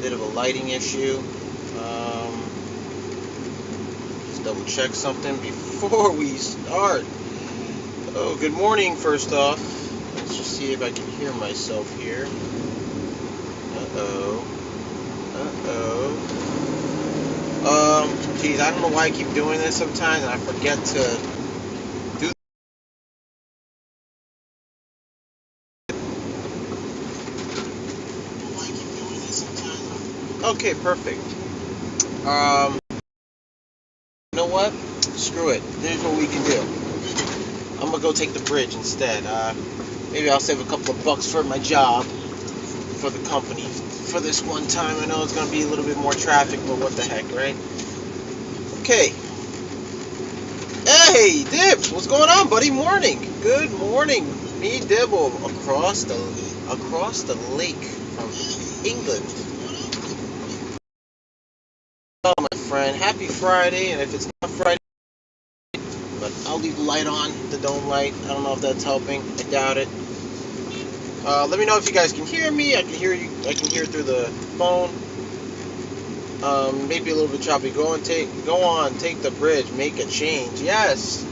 bit of a lighting issue. Just double check something before we start. Oh, good morning, first off. Let's just see if I can hear myself here. Geez, I don't know why I keep doing this sometimes, and I forget to do. Okay, perfect. You know what? Screw it. Here's what we can do. I'm gonna go take the bridge instead. Maybe I'll save a couple of bucks for my job, for the company, for this one time. I know it's gonna be a little bit more traffic, but what the heck, right? Okay. Hey, Dibs, what's going on, buddy? Morning. Good morning. Me, Dibble, across the lake from England. Oh, my friend, happy Friday, and if it's not Friday, but I'll leave the light on, the dome light. I don't know if that's helping. I doubt it. Let me know if you guys can hear me. I can hear you. I can hear through the phone. Maybe a little bit choppy. Go on, take the bridge, make a change. Yes.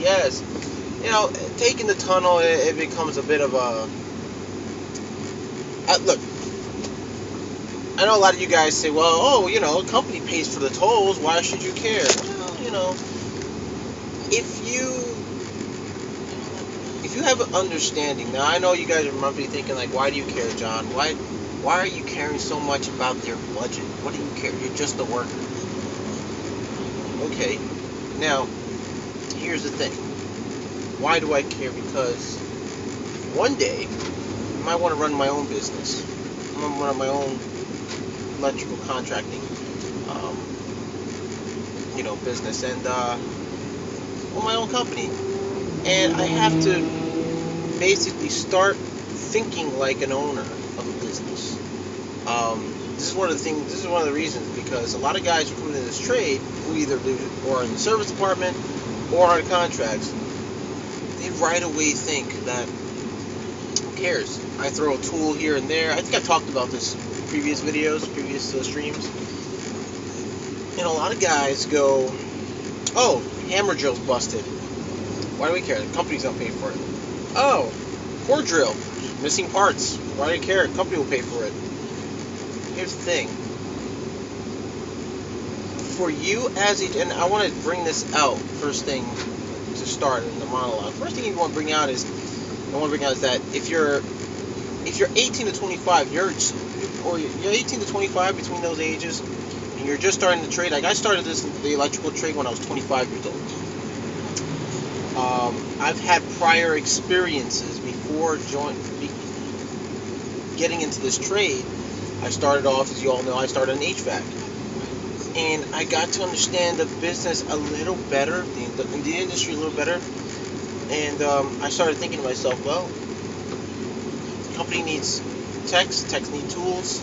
You know, taking the tunnel, it becomes a bit of a. Look, I know a lot of you guys say, well, oh, you know, a company pays for the tolls. Why should you care? Well, you know, if you have an understanding. Now, I know you guys are probably thinking, like, why do you care, John? Why are you caring so much about their budget? What do you care? You're just a worker. Okay. Now, here's the thing. Why do I care? Because one day, I might want to run my own business. I'm going to run my own electrical contracting, business, and my own company. And I have to basically start thinking like an owner of a business. This is one of the things. This is one of the reasons, because a lot of guys who come into this trade, who either do or in the service department or on contracts, they right away think that, who cares? I throw a tool here and there. I think I've talked about this in previous videos, previous streams. And a lot of guys go, "Oh, hammer drill's busted. Why do we care? The company's gonna pay for it." "Oh, core drill, missing parts. Why do you care? The company will pay for it." Here's the thing. For you and I want to bring this out first thing to start in the monologue. First thing you want to bring out is that if you're 18 to 25, you're 18 to 25, between those ages, and you're just starting the trade. Like, I started the electrical trade when I was 25 years old. I've had prior experiences before getting into this trade. I started off, as you all know, I started in HVAC. And I got to understand the business a little better, the industry a little better. And I started thinking to myself, well, the company needs techs need tools,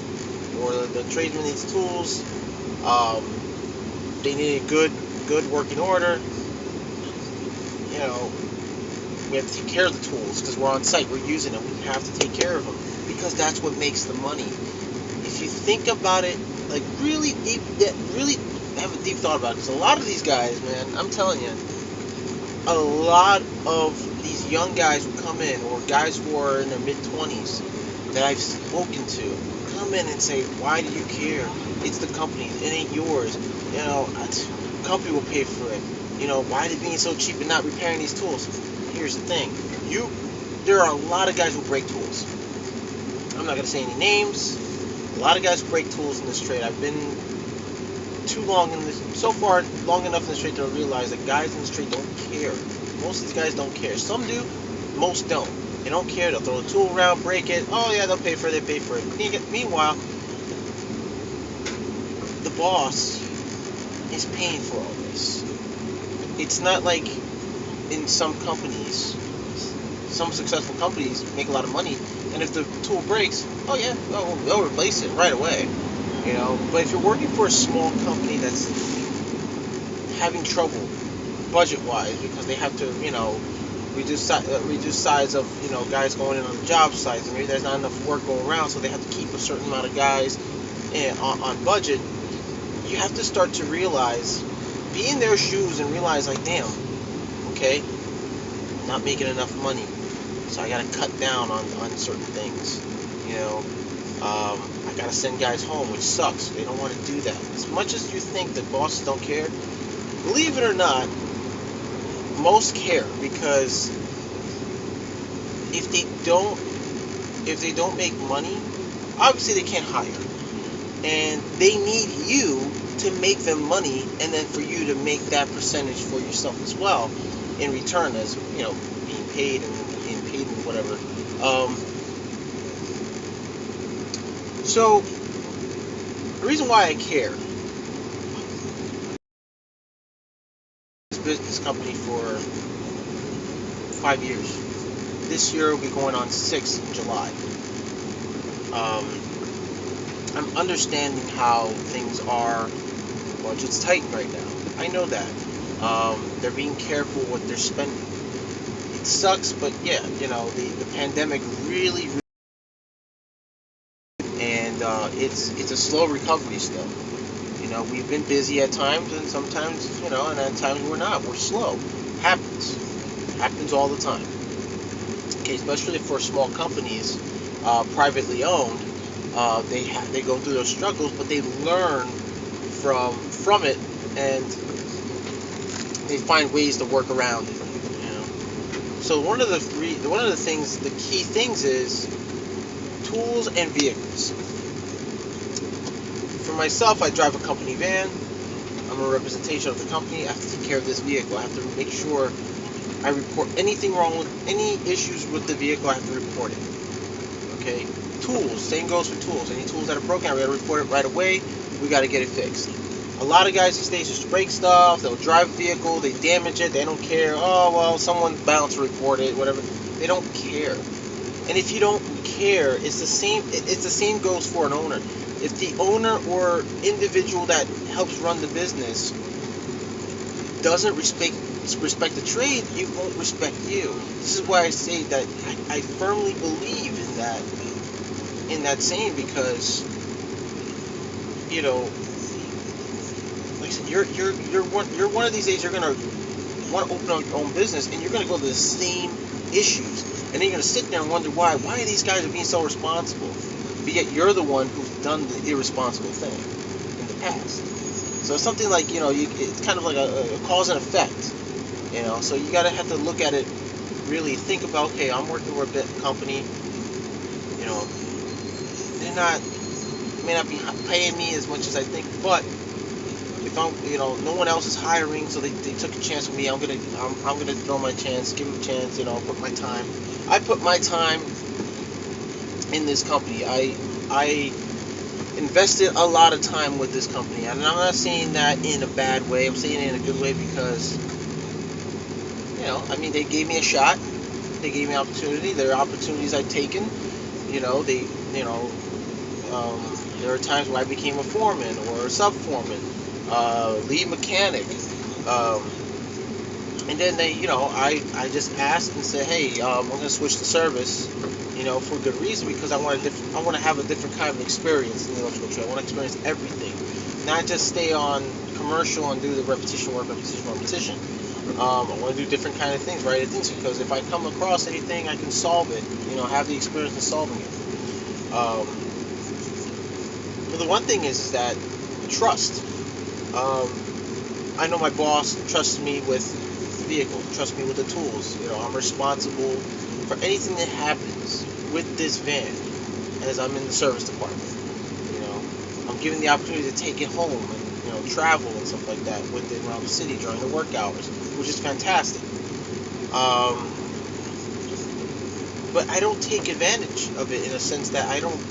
or the tradesman needs tools. They need a good working order. You know, we have to take care of the tools because we're on site, we're using them, we have to take care of them, because that's what makes the money. If you think about it, like, really deep, really have a deep thought about it, because a lot of these guys, man, I'm telling you, a lot of these young guys who come in, or guys who are in their mid-20s that I've spoken to, come in and say, why do you care? It's the company, it ain't yours. You know, the company will pay for it. You know, why is it being so cheap and not repairing these tools? Here's the thing. There are a lot of guys who break tools. I'm not going to say any names. A lot of guys who break tools in this trade. I've been long enough in this trade to realize that guys in this trade don't care. Most of these guys don't care. Some do, most don't. They don't care. They'll throw a tool around, break it. Oh yeah, they'll pay for it. They pay for it. Meanwhile, the boss is paying for all this. It's not like in some companies, some successful companies make a lot of money, and if the tool breaks, oh yeah, they'll replace it right away. You know, but if you're working for a small company that's having trouble budget-wise because they have to, reduce size of, guys going in on the job sites, and maybe there's not enough work going around, so they have to keep a certain amount of guys and on budget, you have to start to realize, be in their shoes and realize, like, damn, okay, I'm not making enough money, so I gotta cut down on certain things. You know, I gotta send guys home, which sucks. They don't want to do that. As much as you think that bosses don't care, believe it or not, most care, because if they don't make money, obviously they can't hire, and they need you to make them money, and then for you to make that percentage for yourself as well in return, as you know, being paid and whatever. So the reason why I care, this business company for 5 years. This year will be going on 6 in July. I'm understanding how things are. Budget's tight right now. I know that. They're being careful what they're spending. It sucks, but yeah, you know, the pandemic really, and it's a slow recovery still. You know, we've been busy at times, and sometimes, you know, and at times we're not. We're slow. Happens all the time. Okay, especially for small companies, privately owned, they go through those struggles, but they learn from it, and they find ways to work around it. You know, so one of the key things is tools and vehicles. For myself, I drive a company van. I'm a representation of the company. I have to take care of this vehicle. I have to make sure I report anything wrong with any issues with the vehicle. I have to report it. Okay. Tools. Same goes for tools. Any tools that are broken, we got to report it right away. We got to get it fixed. A lot of guys these days just break stuff. They'll drive a vehicle, they damage it, they don't care. Oh well, someone's bound to report it, whatever. They don't care. And if you don't care, it's the same. It's the same goes for an owner. If the owner or individual that helps run the business doesn't respect the trade, you won't respect you. This is why I say that I firmly believe in that saying, because you know, like I said, you're one of these days you're gonna want to open up your own business, and you're gonna go to the same issues, and then you're gonna sit there and wonder why these guys are being so responsible, but yet you're the one who's done the irresponsible thing in the past. So it's something like, you know, it's kind of like a cause and effect. You know, so you gotta have to look at it, really think about, okay, I'm working for a company, you know, may not be paying me as much as I think, but if I'm, you know, no one else is hiring, so they took a chance with me, I'm gonna throw my chance, give them a chance, you know, I put my time in this company. I invested a lot of time with this company, and I'm not saying that in a bad way, I'm saying it in a good way, because you know, I mean, they gave me a shot. They gave me opportunity. There are opportunities I've taken. You know, there are times where I became a foreman or a sub-foreman, lead mechanic. And then I just asked and said, hey, I'm going to switch to service, you know, for good reason, because I want to have a different kind of experience in the electrical trade. I want to experience everything, not just stay on commercial and do the repetition. I want to do different kind of things, right? Because if I come across anything, I can solve it. You know, have the experience in solving it. But the one thing is that trust. I know my boss trusts me with the vehicle, trusts me with the tools. You know, I'm responsible for anything that happens with this van as I'm in the service department. You know, I'm given the opportunity to take it home and, you know, travel and stuff like that with it around the city during the work hours, which is fantastic. But I don't take advantage of it in a sense that I don't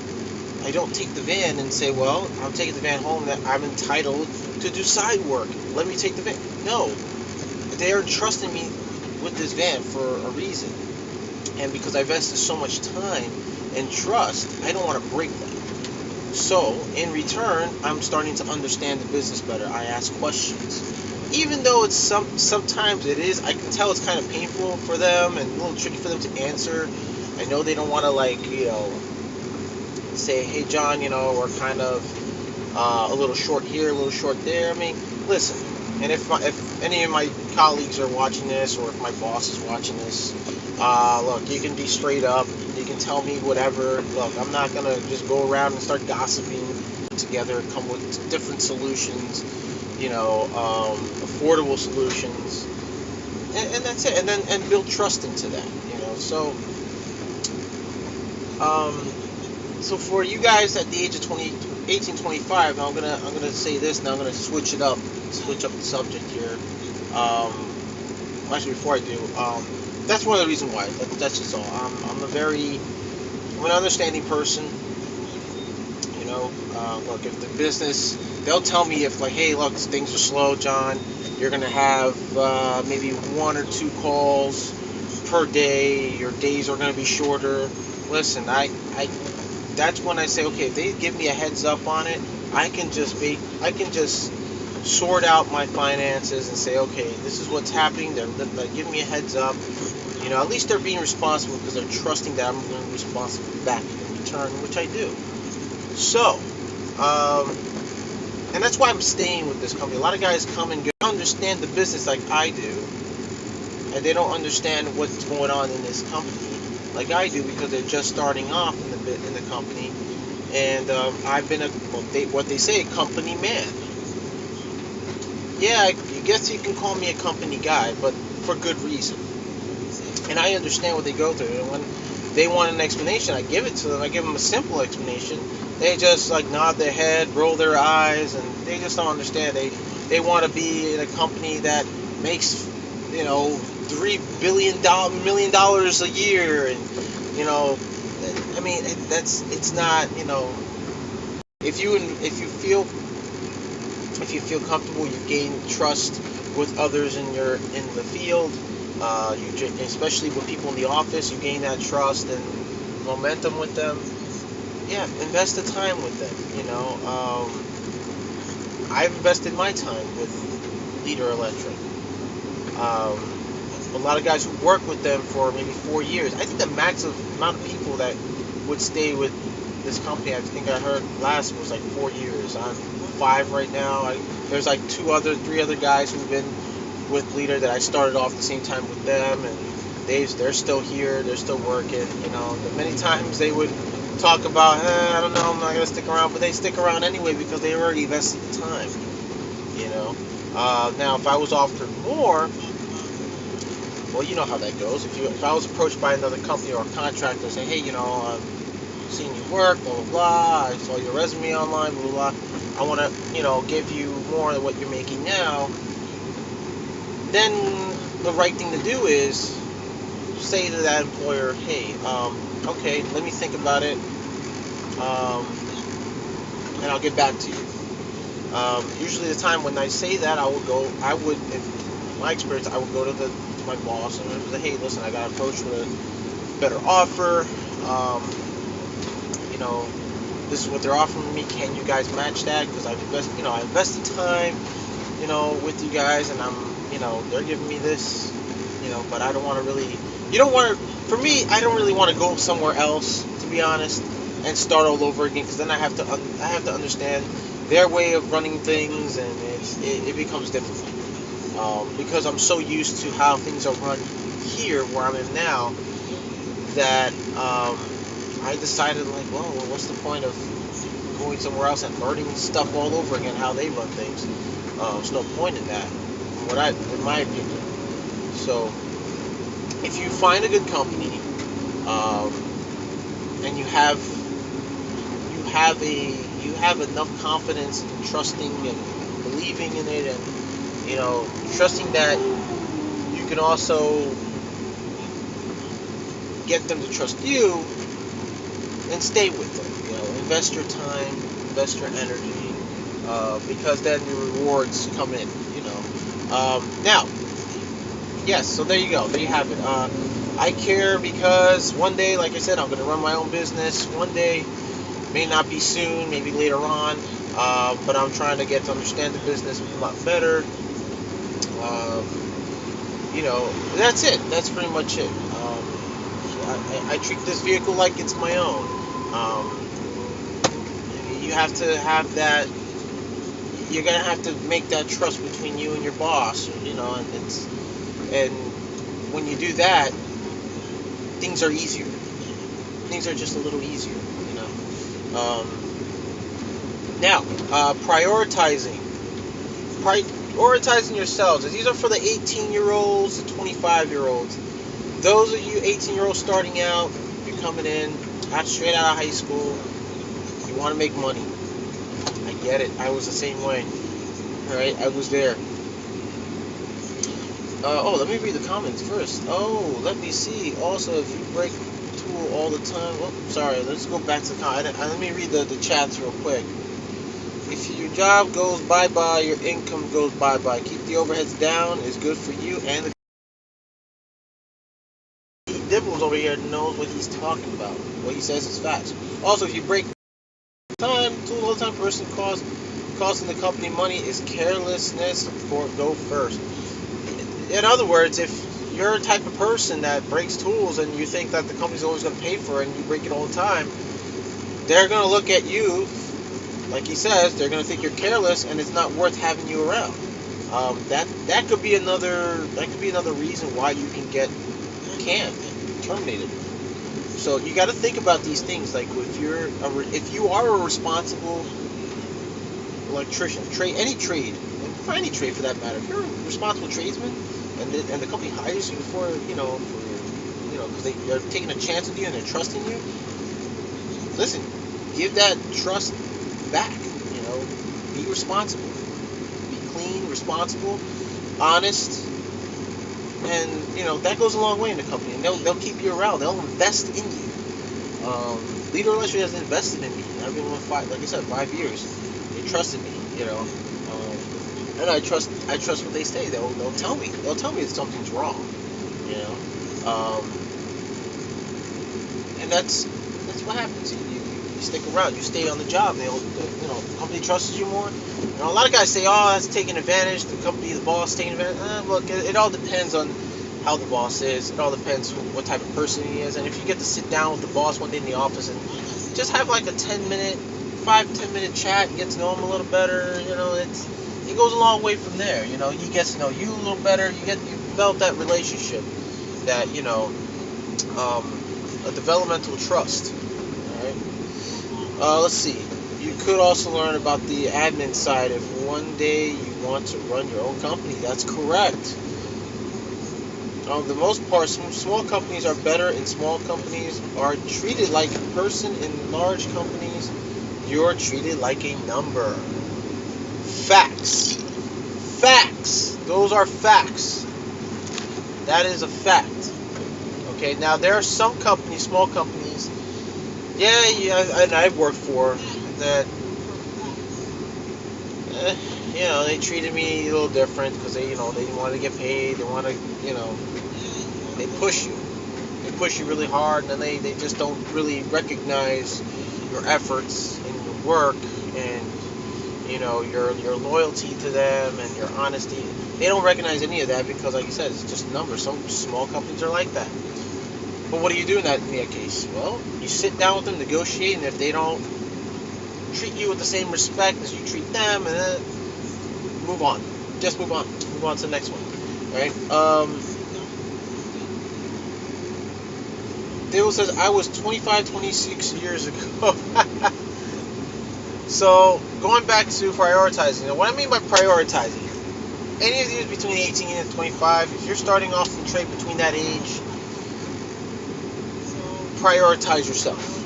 take the van and say, well, I'm taking the van home, that I'm entitled to do side work. Let me take the van. No, they are trusting me with this van for a reason, and because I invested so much time and trust, I don't want to break that. So in return, I'm starting to understand the business better. I ask questions, even though it's sometimes it is. I can tell it's kind of painful for them and a little tricky for them to answer. I know they don't want to, like, you know, say, hey John, you know, we're kind of a little short here, a little short there. I mean, listen, and if any of my colleagues are watching this, or if my boss is watching this, look, you can be straight up. You can tell me whatever. Look, I'm not gonna just go around and start gossiping together, come with different solutions, affordable solutions, and that's it. And then build trust into that. So for you guys at the age of 18, 25, now I'm gonna say this. Now I'm gonna switch up the subject here. Actually, before I do, that's one of the reasons why. That's just all. I'm an understanding person. Look, if the business, they'll tell me if like, hey, look, things are slow, John. You're gonna have maybe 1 or 2 calls per day. Your days are gonna be shorter. Listen, that's when I say, okay, if they give me a heads up on it, I can just sort out my finances and say, okay, this is what's happening. They're giving me a heads up. At least they're being responsible because they're trusting that I'm going to be responsible back in return, which I do. So, and that's why I'm staying with this company. A lot of guys come and go, don't understand the business like I do, and they don't understand what's going on in this company like I do because they're just starting off in the company, and I've been what they say, a company man. Yeah, I guess you can call me a company guy, but for good reason. And I understand what they go through. And when they want an explanation, I give it to them. I give them a simple explanation. They just like nod their head, roll their eyes, and they just don't understand. They want to be in a company that makes $3 million a year, and I mean it's not if you feel comfortable, you gain trust with others in the field. Especially with people in the office, you gain that trust and momentum with them. Yeah, invest the time with them. I've invested my time with Leader Electric. A lot of guys who work with them for maybe 4 years. I think the amount of people that would stay with this company, I think I heard last was like 4 years. I'm 5 right now. There's like 3 other guys who've been with Leader that I started off the same time with them, and they're still here. They're still working. Many times they would talk about, I don't know, I'm not gonna stick around, but they stick around anyway because they already invested the time. Now if I was offered more, well, you know how that goes. If I was approached by another company or a contractor and say, hey, I've seen you work, blah, blah, blah, I saw your resume online, blah, blah, blah, I want to, give you more than what you're making now, then the right thing to do is say to that employer, hey, okay, let me think about it, and I'll get back to you. Usually the time when I say that, in my experience, I would go to my boss and say, hey, listen, I got approached with a better offer. This is what they're offering me. Can you guys match that? Because I invested time, with you guys, and they're giving me this, but I don't want to really. For me, I don't really want to go somewhere else, to be honest, and start all over again. Because then I have to understand their way of running things, and it becomes difficult. Because I'm so used to how things are run here, where I'm in now, that I decided, like, well, what's the point of going somewhere else and learning stuff all over again, how they run things? There's no point in that, in my opinion. So, if you find a good company, and you have enough confidence in trusting and believing in it, and trusting that you can also get them to trust you, and stay with them. Invest your time, invest your energy, because then the rewards come in. Now, yes. So there you go. There you have it. I care because one day, like I said, I'm going to run my own business. One day, may not be soon, maybe later on, but I'm trying to get to understand the business a lot better. That's it. That's pretty much it. I treat this vehicle like it's my own. you have to have that. You're gonna have to make that trust between you and your boss. And when you do that, things are easier. Things are just a little easier. Now, prioritizing yourselves. These are for the 18-year-olds, the 25-year-olds. Those of you 18-year-olds starting out, you're coming in, straight out of high school, you want to make money. I get it. I was the same way. All right, I was there. Let me read the comments first. Let me see. Also, if you break tool all the time. Oh, sorry. Let's go back to the comment. Let me read the chats real quick. If your job goes bye-bye, your income goes bye-bye. Keep the overheads down. It's good for you and the Dibbles over here knows what he's talking about. What he says is facts. Also, if you break tool all the time, person costing the company money is carelessness. Go first. In other words, if you're a type of person that breaks tools and you think that the company's always going to pay for it and you break it all the time, they're going to look at you, like he says, they're going to think you're careless and it's not worth having you around. That could be another reason why you can get canned, terminated. So you got to think about these things. Like if you are a responsible electrician, any trade, for any trade for that matter, if you're a responsible tradesman and the company hires you because they're taking a chance with you and they're trusting you, listen, give that trust back. Be responsible, be clean, responsible, honest, and that goes a long way in the company. And they'll keep you around. They'll invest in you. Leader Electric has invested in me. I've been with 5 years. They trusted me. And I trust what they say. They'll tell me. They'll tell me if something's wrong. And that's what happens. You stick around. You stay on the job. The company trusts you more. A lot of guys say, "Oh, that's taking advantage." The company, the boss, taking advantage. Look, it all depends on how the boss is. It all depends what type of person he is. And if you get to sit down with the boss one day in the office and just have like a 5-10 minute chat, get to know him a little better, it goes a long way from there. He gets to know you a little better. You develop that relationship, that a developmental trust. All right. Let's see. You could also learn about the admin side if one day you want to run your own company. That's correct. The most part, small companies are better, and small companies are treated like a person. In large companies, you're treated like a number. Facts. Those are facts. That is a fact. Okay, now there are some companies, small companies, and I've worked for, that, they treated me a little different because they want to get paid. They want to, they push you. They push you really hard, and then they just don't really recognize your efforts and your work and your loyalty to them and your honesty. They don't recognize any of that because, like you said, it's just numbers. Some small companies are like that. But what do you do in that case? Well, you sit down with them, negotiate, and if they don't treat you with the same respect as you treat them, and then move on. Just move on. Move on to the next one. Right? Dale says, I was 25, 26 years ago. So, going back to prioritizing. What I mean by prioritizing, any of you between 18 and 25, if you're starting off in trade between that age, prioritize yourself.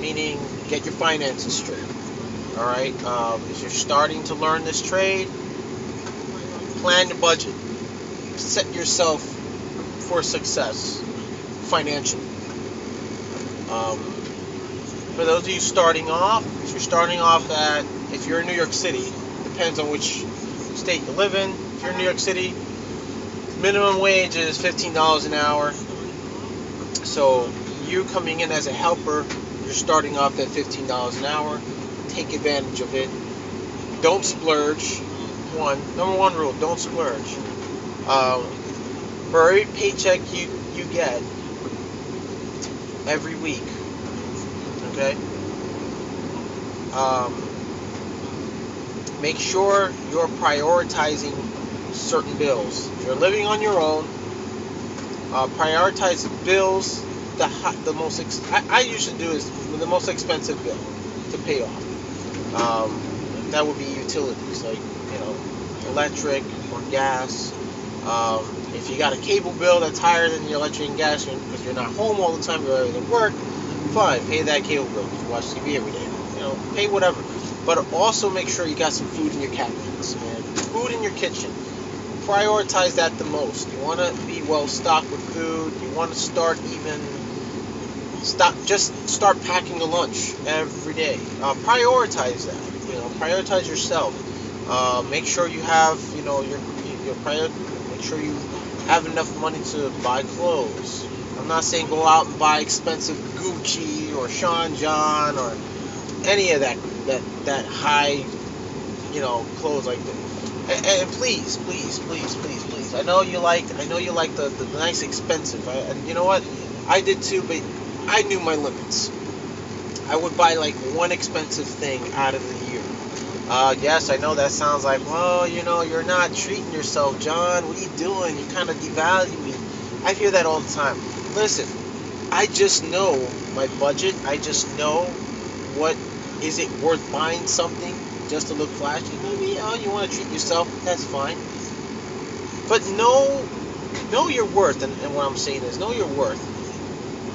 Meaning, get your finances straight. Alright? If you're starting to learn this trade, plan your budget. Set yourself for success financially. For those of you starting off, if you're in New York City, depends on which state you live in. If you're in New York City, minimum wage is $15 an hour. So you coming in as a helper, you're starting off at $15 an hour. Take advantage of it. Don't splurge. Number one rule, don't splurge. For every paycheck you get every week, okay, Um, make sure you're prioritizing certain bills. If you're living on your own, prioritize the bills. The most I usually do is the most expensive bill to pay off. That would be utilities, like electric or gas. If you got a cable bill that's higher than your electric and gas because you're not home all the time, you're always at work, fine, pay that cable bill because you watch TV every day. Pay whatever. But also make sure you got some food in your cabinets, man. Food in your kitchen. Prioritize that the most. You want to be well stocked with food. You want to start start packing a lunch every day. Prioritize that. Prioritize yourself. Make sure you have, make sure you have enough money to buy clothes. I'm not saying go out and buy expensive Gucci or Sean John or any of that high, clothes like that. And please, I know you like the nice expensive. And you know what? I did too, but I knew my limits. I would buy like one expensive thing out of the year. Yes, I know that sounds like, well, you're not treating yourself, John. What are you doing? You kind of devalue me. I hear that all the time. Listen, I just know my budget. I just know what is it worth buying something just to look flashy. Maybe you want to treat yourself. That's fine. But know your worth. And what I'm saying is know your worth.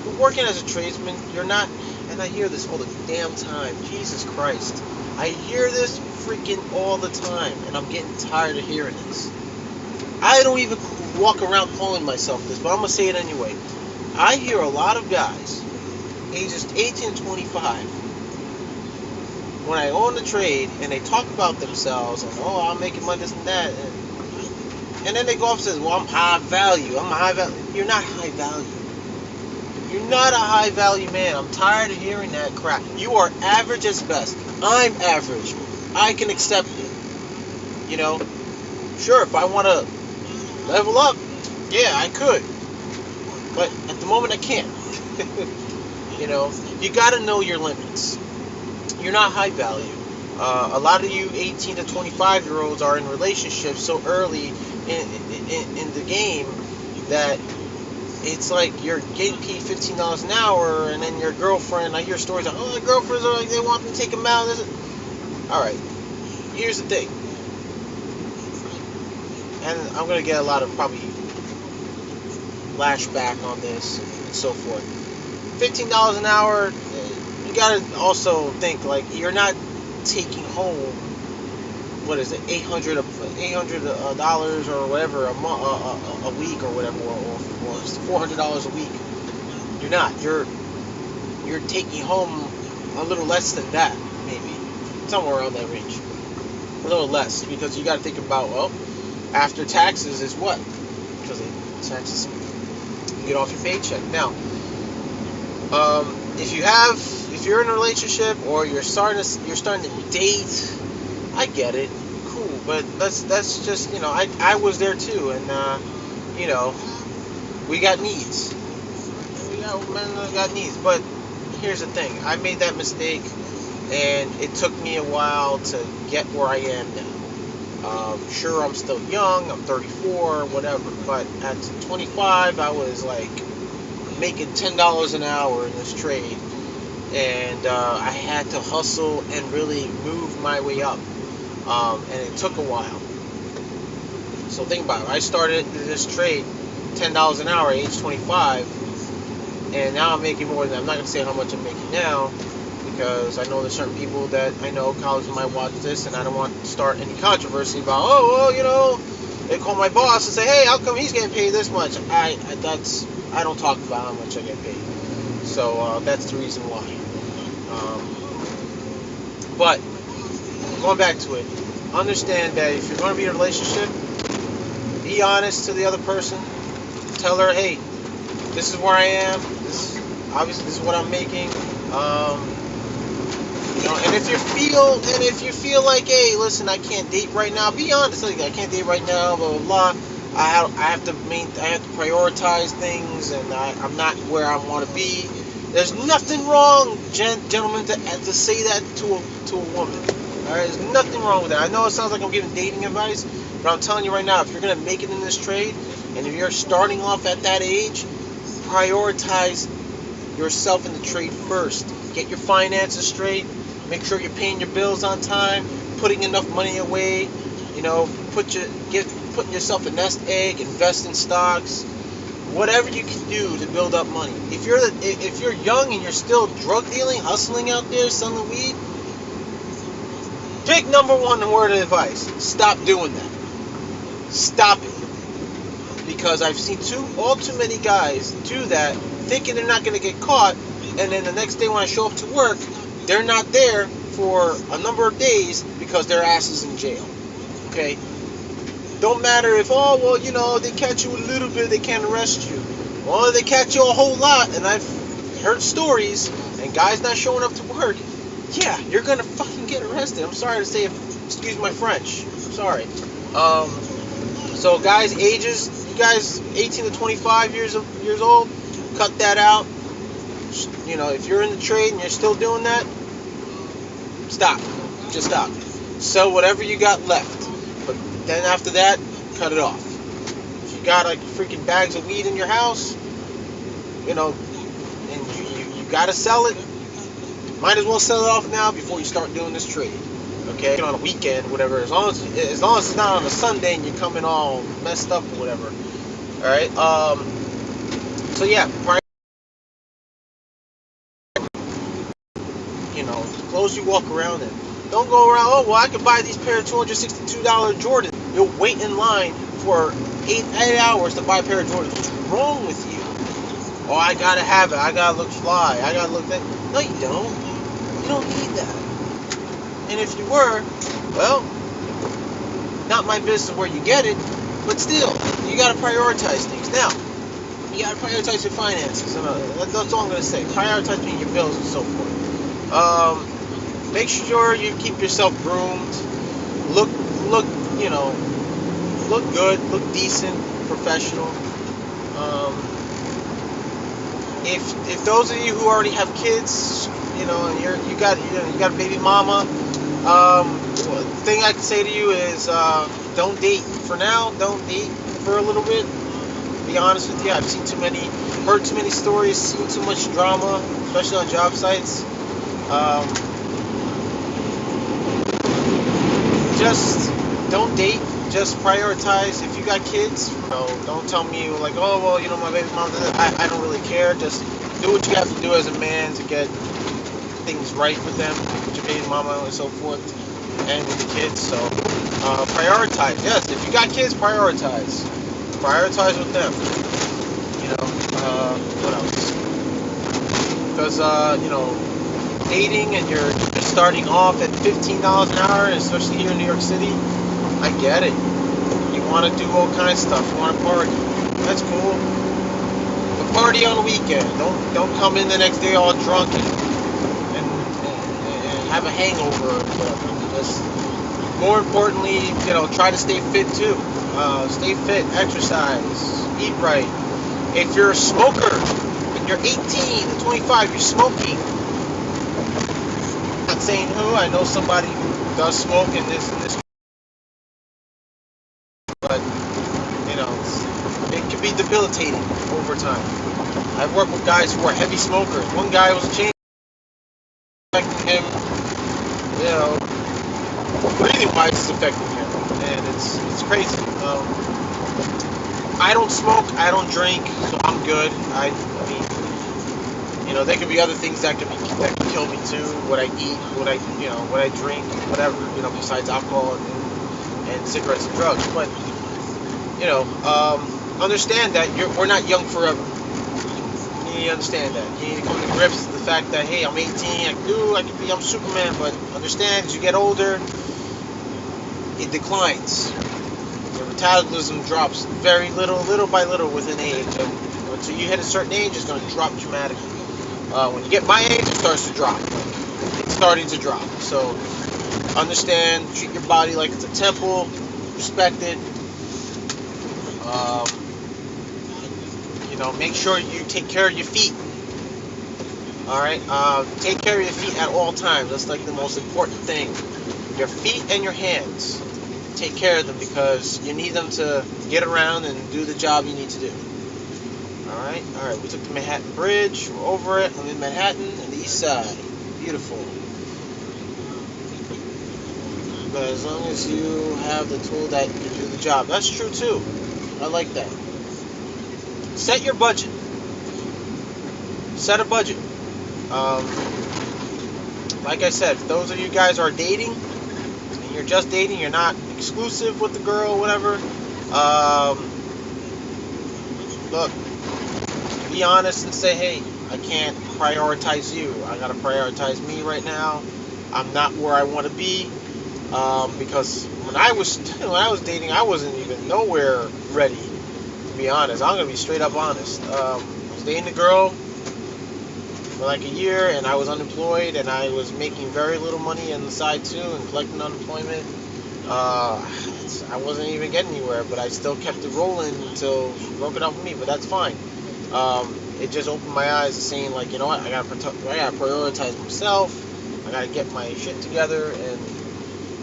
You're working as a tradesman. You're not. And I hear this all the damn time. Jesus Christ. I hear this freaking all the time, and I'm getting tired of hearing this. I don't even walk around calling myself this, but I'm going to say it anyway. I hear a lot of guys, ages 18 and 25, when I own the trade, and they talk about themselves, and, I'm making money, this and that, and then they go off and say, well, I'm high value. I'm a high value. You're not high value. You're not a high value man. I'm tired of hearing that crap. You are average as best. I'm average. I can accept it. Sure, if I want to level up, yeah, I could. But at the moment, I can't. You got to know your limits. You're not high value. A lot of you 18 to 25-year-olds are in relationships so early in the game that it's like you're getting paid $15 an hour, and then your girlfriend, I hear stories like, the girlfriends are like, they want me to take them out. Alright, here's the thing. And I'm going to get a lot of probably lashback on this and so forth. $15 an hour, you got to also think, like, you're not taking home, what is it, $800 or whatever a week or whatever, or $400 a week. You're not. You're taking home a little less than that, maybe somewhere around that range, a little less, because you got to think about, well, after taxes is what? Because taxes you get off your paycheck. Now, if you're in a relationship or you're starting to date, I get it, cool, but that's just I was there too, and we got needs. We got needs, but here's the thing: I made that mistake, and it took me a while to get where I am now. Sure, I'm still young. I'm 34, whatever, but at 25, I was like making $10 an hour in this trade, and I had to hustle and really move my way up, and it took a while. So think about it. I started this trade $10 an hour at age 25, and now I'm making more than that. I'm not going to say how much I'm making now, because I know there's certain people that I know colleges might watch this, and I don't want to start any controversy about, they call my boss and say, hey, how come he's getting paid this much? I don't talk about how much I get paid. So that's the reason why. But going back to it, understand that if you're going to be in a relationship, be honest to the other person. Tell her, hey, this is where I am. This is what I'm making. And if you feel like, hey, listen, I can't date right now. Be honest. Like, I can't date right now. Blah blah blah. I have to prioritize things, and I'm not where I want to be. There's nothing wrong, gentlemen, to say that to a woman. All right, there's nothing wrong with that. I know it sounds like I'm giving dating advice, but I'm telling you right now, if you're gonna make it in this trade, and if you're starting off at that age, prioritize yourself in the trade first. Get your finances straight. Make sure you're paying your bills on time, putting enough money away. You know, put yourself a nest egg, invest in stocks. Whatever you can do to build up money. If you're young and you're still drug dealing, hustling out there, selling weed, pick number one word of advice: stop doing that. Stop it. Because I've seen all too many guys do that, thinking they're not going to get caught, and then the next day when I show up to work, they're not there for a number of days because their ass is in jail. Okay? Don't matter if, oh, well, you know, they catch you a little bit, they can't arrest you. Well, they catch you a whole lot, and I've heard stories, and guys not showing up to work, yeah, you're gonna fucking get arrested. I'm sorry to say, excuse my French. I'm sorry. So guys, ages, you guys 18 to 25 years old, cut that out. You know, if you're in the trade and you're still doing that, stop. Just stop. Sell whatever you got left. But then after that, cut it off. If you got like freaking bags of weed in your house, you know, and you gotta sell it, might as well sell it off now before you start doing this trade. Okay, on a weekend, whatever. As long as it's not on a Sunday and you're coming all messed up or whatever. All right. So yeah, you know, clothes you walk around in. Don't go around, oh, well, I could buy these pair of $262 Jordans. You'll wait in line for 8 hours to buy a pair of Jordans. What's wrong with you? Oh, I gotta have it. I gotta look fly. I gotta look that. No, you don't. You don't need that. And if you were, well, not my business where you get it, but still, you gotta prioritize things. Now, you gotta prioritize your finances. That's all I'm gonna say. Prioritize paying your bills and so forth. Make sure you keep yourself groomed. Look, you know, look good, look decent, professional. If those of you who already have kids, you know, and you got a baby mama, the thing I can say to you is don't date for now. Don't date for a little bit. To be honest with you, I've seen heard too many stories, seen too much drama, especially on job sites. Just don't date. Just prioritize. If you got kids, you know, don't tell me like, oh, well, you know, my baby mom. I don't really care. Just do what you have to do as a man to get things right with them, with your baby mama and so forth, and with the kids. So prioritize. Yes, if you got kids, prioritize. Prioritize with them. You know, what else? Because you know, dating and you're starting off at $15 an hour, especially here in New York City, I get it. You want to do all kinds of stuff. You want to party. That's cool. But party on the weekend. Don't come in the next day all drunk and have a hangover or whatever. Just more importantly, you know, try to stay fit too. Stay fit, exercise, eat right. If you're a smoker and you're 18 to 25, you're smoking. I'm not saying who. I know somebody who does smoke in this, but you know, it can be debilitating over time. I've worked with guys who are heavy smokers. One guy was a chain affecting him, you know, breathing wise is affecting him, and it's crazy. I don't smoke, I don't drink, so I'm good. I mean, you know, there could be other things that can kill me too. What I eat, what I drink, whatever, you know, besides alcohol and cigarettes and drugs. But you know, understand that we're not young forever. You need to understand that. You need to come to grips with the fact that, hey, I'm 18, I'm Superman, but understand as you get older, it declines. Your metabolism drops very little by little within age, and until you hit a certain age, it's going to drop dramatically. When you get my age, it starts to drop. It's starting to drop. So understand, treat your body like it's a temple, respect it. You know, make sure you take care of your feet. Alright? Take care of your feet at all times. That's like the most important thing. Your feet and your hands. Take care of them because you need them to get around and do the job you need to do. Alright, we took the Manhattan Bridge, we're over it. I'm in Manhattan and the east side. Beautiful. But as long as you have the tool that can do the job. That's true too. I like that. Set your budget. Set a budget. Like I said, if those of you guys are dating, and you're just dating, you're not exclusive with the girl, whatever, look, be honest and say, hey, I can't prioritize you. I gotta prioritize me right now. I'm not where I want to be, because when I was dating, I wasn't even nowhere ready. To be honest, I'm gonna be straight up honest. I was dating a girl for like a year, and I was unemployed, and I was making very little money on the side too, and collecting unemployment. I wasn't even getting anywhere, but I still kept it rolling until she broke it up with me. But that's fine. It just opened my eyes to saying, like, you know what, I gotta prioritize myself. I gotta get my shit together, and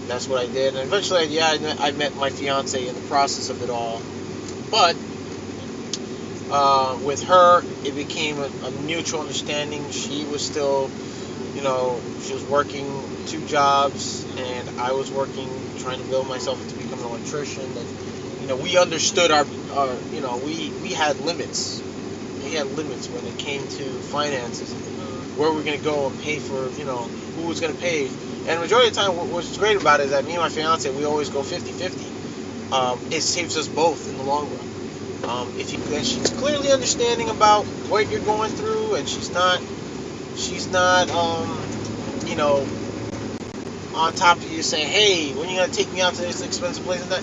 that's what I did. And eventually, yeah, I met my fiance in the process of it all. But with her, it became a mutual understanding. She was still, she was working 2 jobs, and I was working, trying to build myself to become an electrician. And we understood we had limits. We had limits when it came to finances, where we're going to go and pay for, who was going to pay. And the majority of the time, what's great about it is that me and my fiance, we always go 50-50. It saves us both in the long run. And she's clearly understanding about what you're going through, and she's not, on top of you saying, hey, when are you going to take me out to this expensive place and that?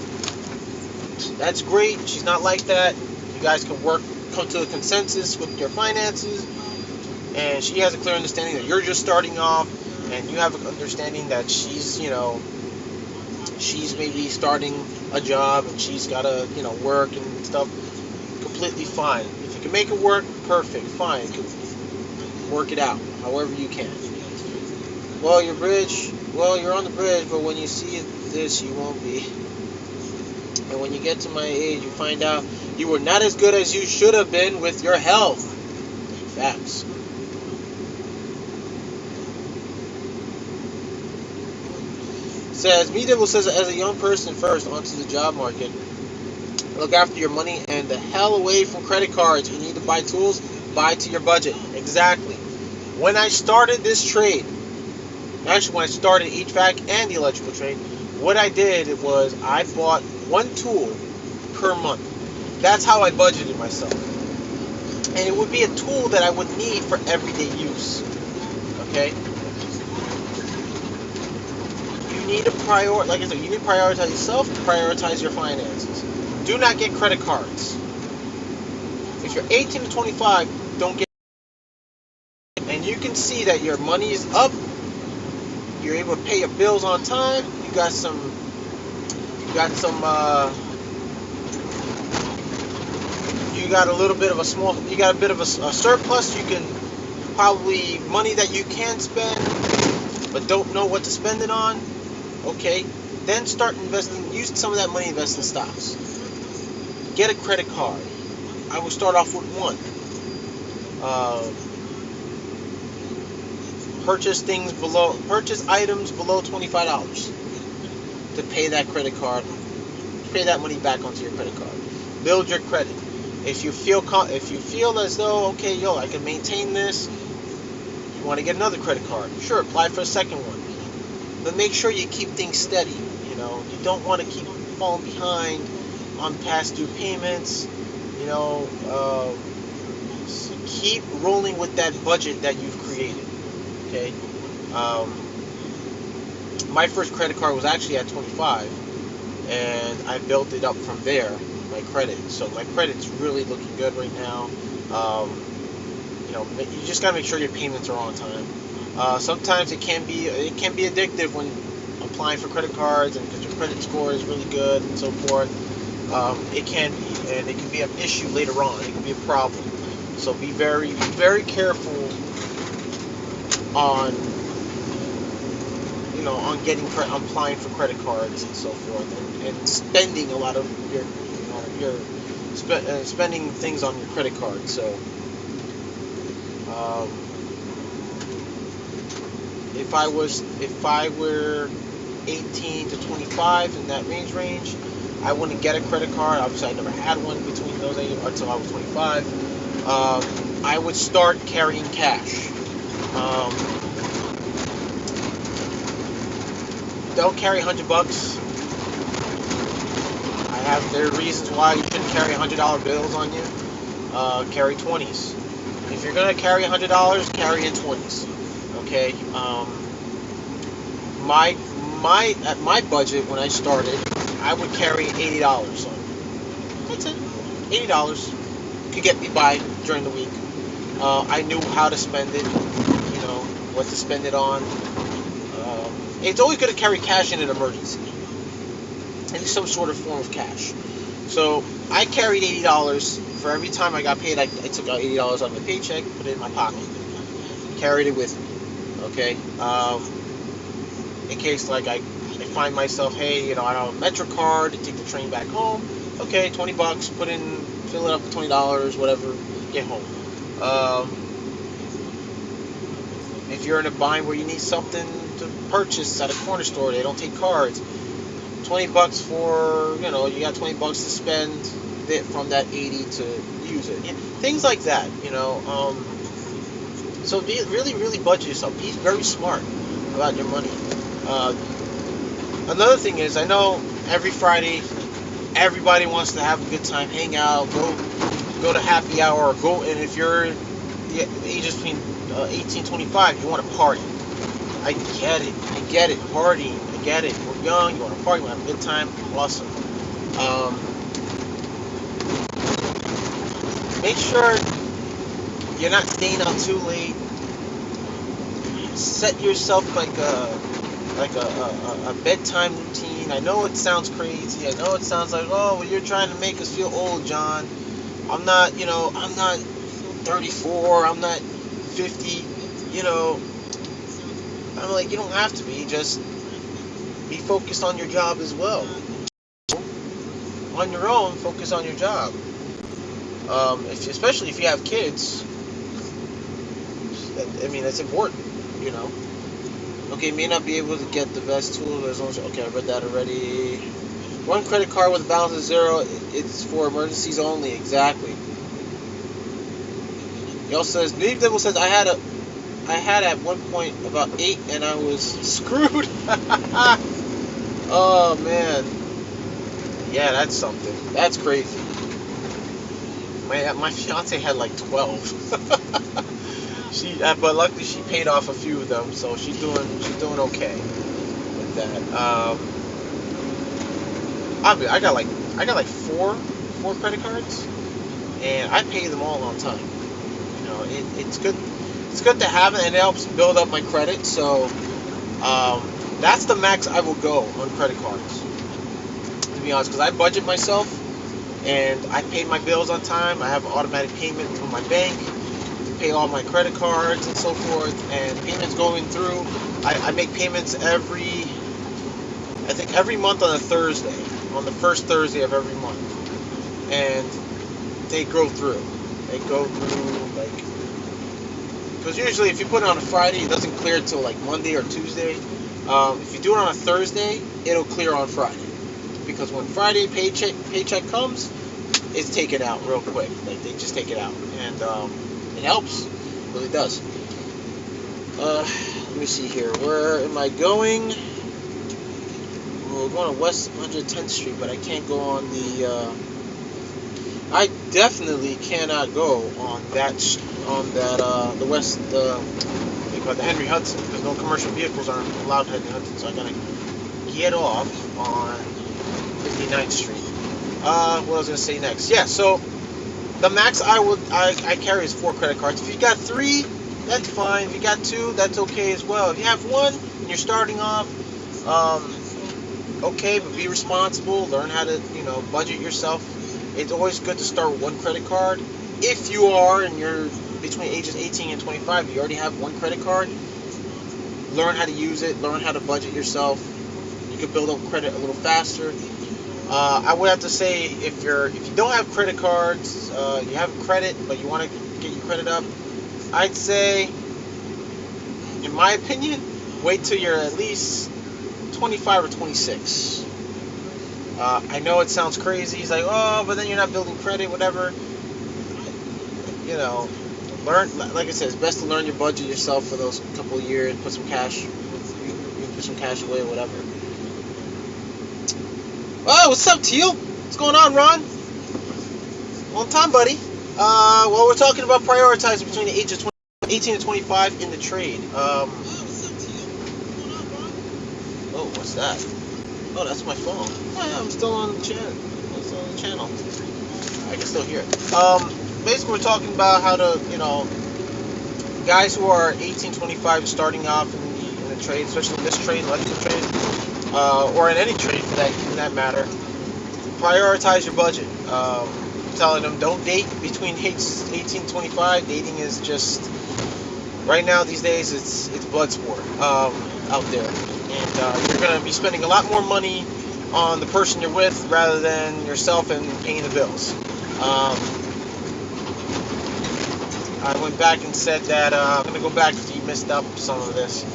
That's great. She's not like that. You guys can come to a consensus with your finances, and she has a clear understanding that you're just starting off, and you have an understanding that she's maybe starting a job, and she's got to, work and stuff. Completely fine. If you can make it work, perfect, fine. Work it out however you can. Well, you're on the bridge, but when you see this, you won't be. And when you get to my age, you find out you were not as good as you should have been with your health. Facts. Says, MeDevil says, as a young person first onto the job market, look after your money and the hell away from credit cards. You need to buy tools, buy to your budget. Exactly. When I started this trade, actually when I started HVAC and the electrical trade, what I did was I bought 1 tool per month. That's how I budgeted myself. And it would be a tool that I would need for everyday use. Okay? You need to prioritize yourself, prioritize your finances. Do not get credit cards. If you're 18 to 25, don't get. And you can see that your money is up. You're able to pay your bills on time. You got a bit of a surplus. You can probably money that you can spend, but don't know what to spend it on. Okay, then start investing. Use some of that money, invest in stocks. Get a credit card. I will start off with 1. Purchase items below $25 to pay that credit card. Pay that money back onto your credit card. Build your credit. If you feel as though, okay, I can maintain this, you want to get another credit card, sure, apply for a second one. But make sure you keep things steady. You don't want to keep falling behind on past due payments. Keep rolling with that budget that you've created. Okay. My first credit card was actually at 25, and I built it up from there. My credit. So my credit's really looking good right now. You just gotta make sure your payments are on time. Sometimes it can be addictive when applying for credit cards, and because your credit score is really good and so forth. It can be, and it can be an issue later on. It can be a problem. So be very, very careful on, on getting on applying for credit cards and so forth, and spending a lot of spending things on your credit card. So if I were 18 to 25 in that range, I wouldn't get a credit card. Obviously, I never had one between those age until I was 25. I would start carrying cash. Don't carry $100. There are reasons why you shouldn't carry $100 bills on you. Carry 20s. If you're gonna carry $100, carry in 20s. Okay. At my budget when I started, I would carry $80 on. That's it. $80 could get me by during the week. I knew how to spend it. What to spend it on. It's always good to carry cash in an emergency. At least some sort of form of cash. So I carried $80 for every time I got paid. I took out $80 out of my paycheck, put it in my pocket, carried it with me. Okay. In case I find myself, hey, I don't have a Metro card to take the train back home. Okay, $20, fill it up with $20, whatever, get home. If you're in a bind where you need something to purchase at a corner store, they don't take cards. $20 for, you got $20 to spend from that 80 to use it. Things like that, So really budget yourself. Be very smart about your money. Another thing is, I know every Friday, everybody wants to have a good time, hang out, go to happy hour, and if you're the ages between 18 and 25, you want to party. I get it, partying, I get it. We're young, you want to party, you want to have a good time, awesome. Make sure you're not staying out too late. Set yourself like a bedtime routine. I know it sounds crazy. I know it sounds like, oh, well, you're trying to make us feel old, John. I'm not 34. I'm not 50. I'm like, you don't have to be. Just be focused on your job as well. On your own, focus on your job. Especially if you have kids. That's important. Okay, may not be able to get the best tools. Okay, I read that already. One credit card with a balance of 0. It's for emergencies only. Exactly. He also says, Neve Devil says, I had at one point about 8 and I was screwed. Oh man. Yeah, that's something. That's crazy. My fiance had like 12. But luckily she paid off a few of them, so she's doing okay with that. I got like four credit cards, and I pay them all on time. It's good. It's good to have it, and it helps build up my credit. So that's the max I will go on credit cards. To be honest, because I budget myself, and I pay my bills on time. I have automatic payment from my bank. Pay all my credit cards and so forth, and payments going through. I make payments every month on a Thursday, on the first Thursday of every month, and they go through because usually if you put it on a Friday, it doesn't clear until like Monday or Tuesday. If you do it on a Thursday, it'll clear on Friday, because when Friday paycheck comes, it's taken out real quick. Like they just take it out, and it helps. It really does. Let me see here. Where am I going? We're going to West 110th Street, but I can't go on the... I definitely cannot go on the West... the Henry Hudson, because no commercial vehicles aren't allowed Henry Hudson, so I gotta get off on 59th Street. What was I gonna say next? Yeah, so the max I carry is 4 credit cards. If you got 3, that's fine. If you got 2, that's okay as well. If you have 1 and you're starting off, okay, but be responsible. Learn how to, budget yourself. It's always good to start with 1 credit card. If you are and you're between ages 18 and 25, you already have 1 credit card, learn how to use it, learn how to budget yourself. You can build up credit a little faster. I would have to say if you don't have credit cards, you have credit but you want to get your credit up, I'd say, in my opinion, wait till you're at least 25 or 26. I know it sounds crazy. He's like, oh, but then you're not building credit, whatever. You know, learn. Like I said, it's best to learn your budget yourself for those couple of years. Put some cash. You put some cash away, whatever. Oh, what's up, Teal? What's going on, Ron? Long time, buddy. Well, we're talking about prioritizing between the ages of 18 to 25 in the trade. Oh, what's that? Oh, that's my phone. Oh, yeah, I'm still on the channel. I'm still on the channel. I can still hear it. Basically, we're talking about how to, guys who are 18, 25, starting off in the trade, especially in this trade, electrical trade, or in any trade for that matter, prioritize your budget. Telling them don't date between 18 and 25. Dating is just, right now these days, it's blood sport out there. And you're going to be spending a lot more money on the person you're with rather than yourself and paying the bills. I went back and said that I'm going to go back because you missed up some of this.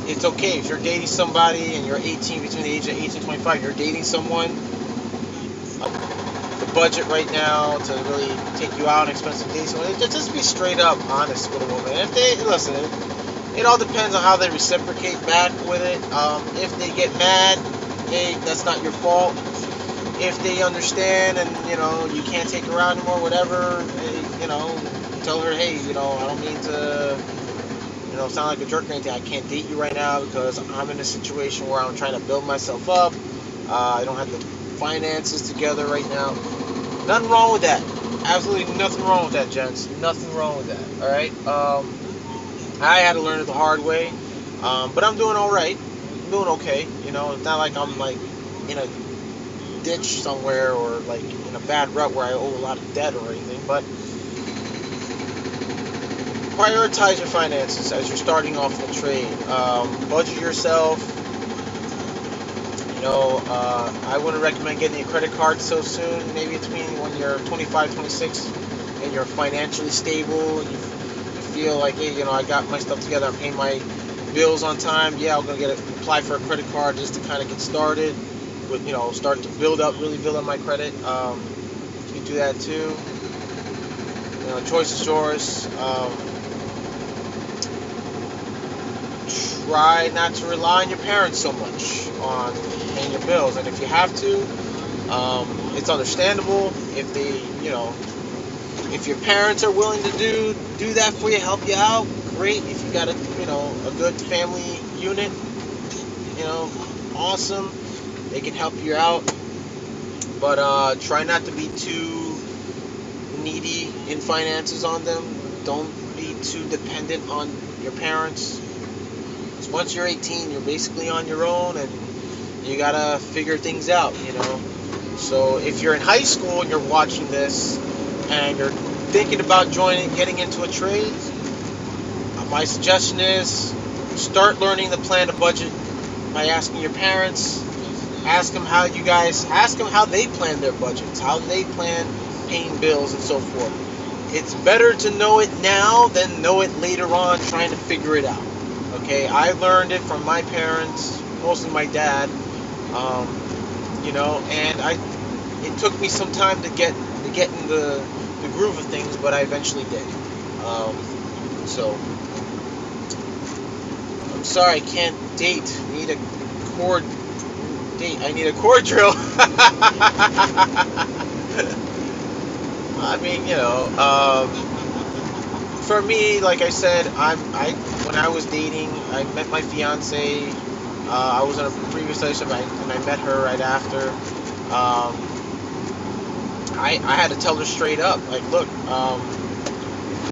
It's okay if you're dating somebody and you're 18, between the age of 18 and 25, you're dating someone. The budget right now to really take you out on expensive dates, just be straight up honest with a woman. If they listen, it all depends on how they reciprocate back with it. If they get mad, hey, that's not your fault. If they understand and you can't take her out anymore, whatever, hey, tell her, hey, I don't mean to sound like a jerk or anything. I can't date you right now because I'm in a situation where I'm trying to build myself up. I don't have the finances together right now. Nothing wrong with that. Absolutely nothing wrong with that, gents. Nothing wrong with that. All right. I had to learn it the hard way, but I'm doing all right. I'm doing okay. It's not like I'm like in a ditch somewhere or like in a bad rut where I owe a lot of debt or anything. But prioritize your finances as you're starting off in the trade. Budget yourself. I wouldn't recommend getting a credit card so soon. Maybe between when you're 25, 26, and you're financially stable. You feel like, hey, I got my stuff together. I'm paying my bills on time. Yeah, I'm gonna apply for a credit card just to kind of get started. With start to really build up my credit. You can do that too. Choice is yours. Try not to rely on your parents so much on paying your bills, and if you have to, it's understandable. If they, if your parents are willing to do that for you, help you out, great. If you got a good family unit, awesome, they can help you out. But try not to be too needy in finances on them. Don't be too dependent on your parents. Once you're 18, you're basically on your own, and you gotta figure things out, So if you're in high school and you're watching this, and you're thinking about getting into a trade, my suggestion is start learning the plan to budget by asking your parents. Ask them how they plan their budgets, how they plan paying bills and so forth. It's better to know it now than know it later on trying to figure it out. Okay, I learned it from my parents, mostly my dad, and it took me some time to get in the groove of things, but I eventually did. So I'm sorry, I can't date. I need a cord drill. I mean, for me, like I said, when I was dating, I met my fiance. I was in a previous relationship, and I met her right after. I had to tell her straight up, like, look,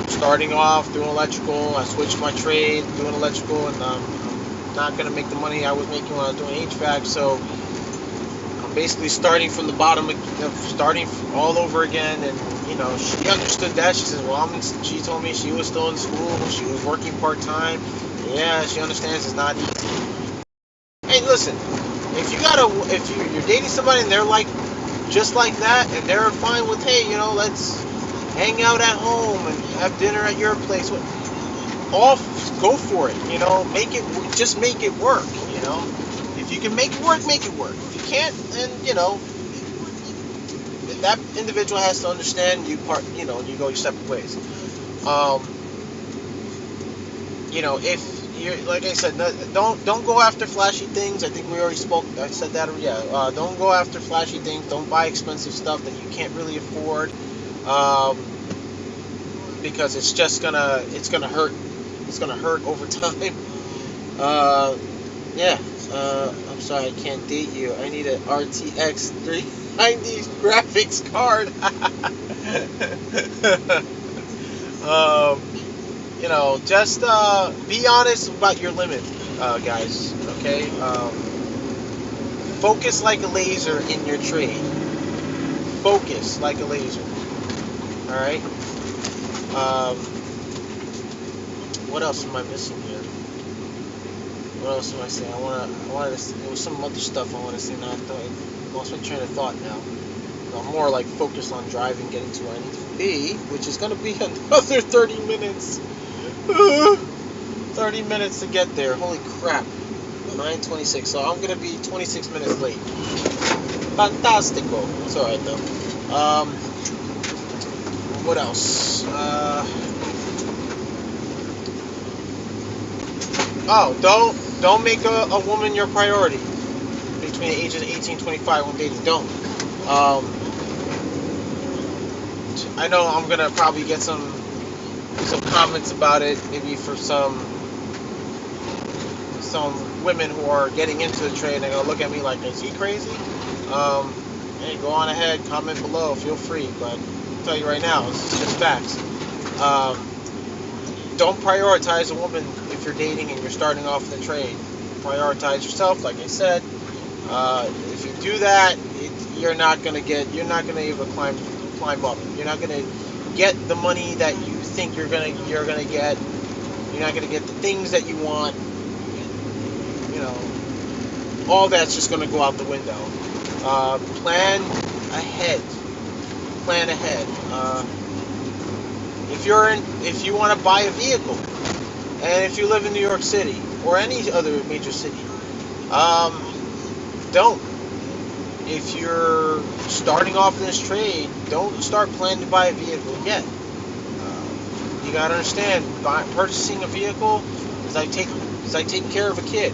starting off doing electrical, I switched my trade, doing electrical, and I'm not gonna make the money I was making when I was doing HVAC. So I'm basically starting from the bottom, starting all over again. And she understood that. She says, well, she told me she was still in school, she was working part-time, Yeah, she understands it's not easy. Hey, listen, if you're dating somebody and they're like just like that, and they're fine with, hey, let's hang out at home and have dinner at your place. Off, go for it. Just make it work. If you can make it work, make it work. If you can't, then that individual has to understand you you go your separate ways. Um, if you're, like I said, don't go after flashy things. I think we already spoke. I said that. Yeah. Don't go after flashy things. Don't buy expensive stuff that you can't really afford. Um, because it's gonna hurt. It's gonna hurt over time. Uh, yeah. I'm sorry, I can't date you. I need an RTX 390 graphics card. um, just be honest about your limit, guys. Okay. Focus like a laser in your trade. Focus like a laser. All right. Um, what else am I missing here? What else am I saying? There was some other stuff I want to say. Now I lost my train of thought now. I'm more like focused on driving, getting to where I need to be, which is going to be another 30 minutes. 30 minutes to get there. Holy crap. 9:26. So I'm going to be 26 minutes late. Fantastico. It's alright though. What else? Don't make a woman your priority between the ages of 18 and 25 when dating. Don't. I know I'm gonna probably get some comments about it, maybe for some women who are getting into the trade. They're gonna look at me like, is he crazy? Hey, go on ahead, comment below, feel free. But I'll tell you right now, it's just facts. Don't prioritize a woman if you're dating and you're starting off in the trade. Prioritize yourself, like I said. If you do that, you're not gonna able to climb up. You're not gonna get the money that you think you're gonna get. You're not gonna get the things that you want. All that's just gonna go out the window. Plan ahead. Plan ahead. If you want to buy a vehicle, and if you live in New York City or any other major city, don't. If you're starting off in this trade, don't start planning to buy a vehicle yet. You gotta understand, purchasing a vehicle is like taking care of a kid.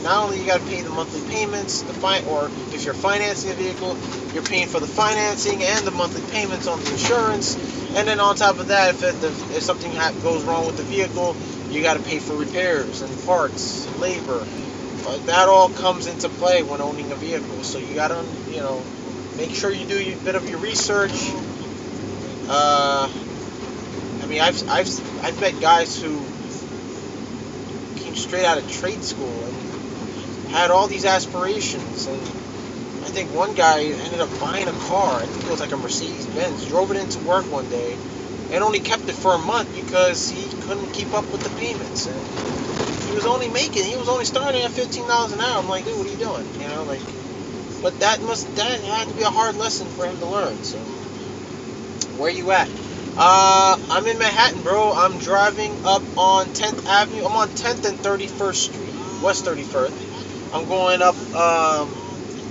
Not only you gotta pay the monthly payments, or if you're financing a vehicle, you're paying for the financing and the monthly payments on the insurance. And then on top of that, if something goes wrong with the vehicle, you got to pay for repairs and parts and labor. But that all comes into play when owning a vehicle. So you got to, make sure you do a bit of your research. I've met guys who came straight out of trade school and had all these aspirations. And I think one guy ended up buying a car. I think it was like a Mercedes-Benz. Drove it into work one day and only kept it for a month because he couldn't keep up with the payments. And he was only starting at $15 an hour. I'm like, dude, what are you doing? But that had to be a hard lesson for him to learn. So, where you at? I'm in Manhattan, bro. I'm driving up on 10th Avenue. I'm on 10th and 31st Street, West 31st. I'm going up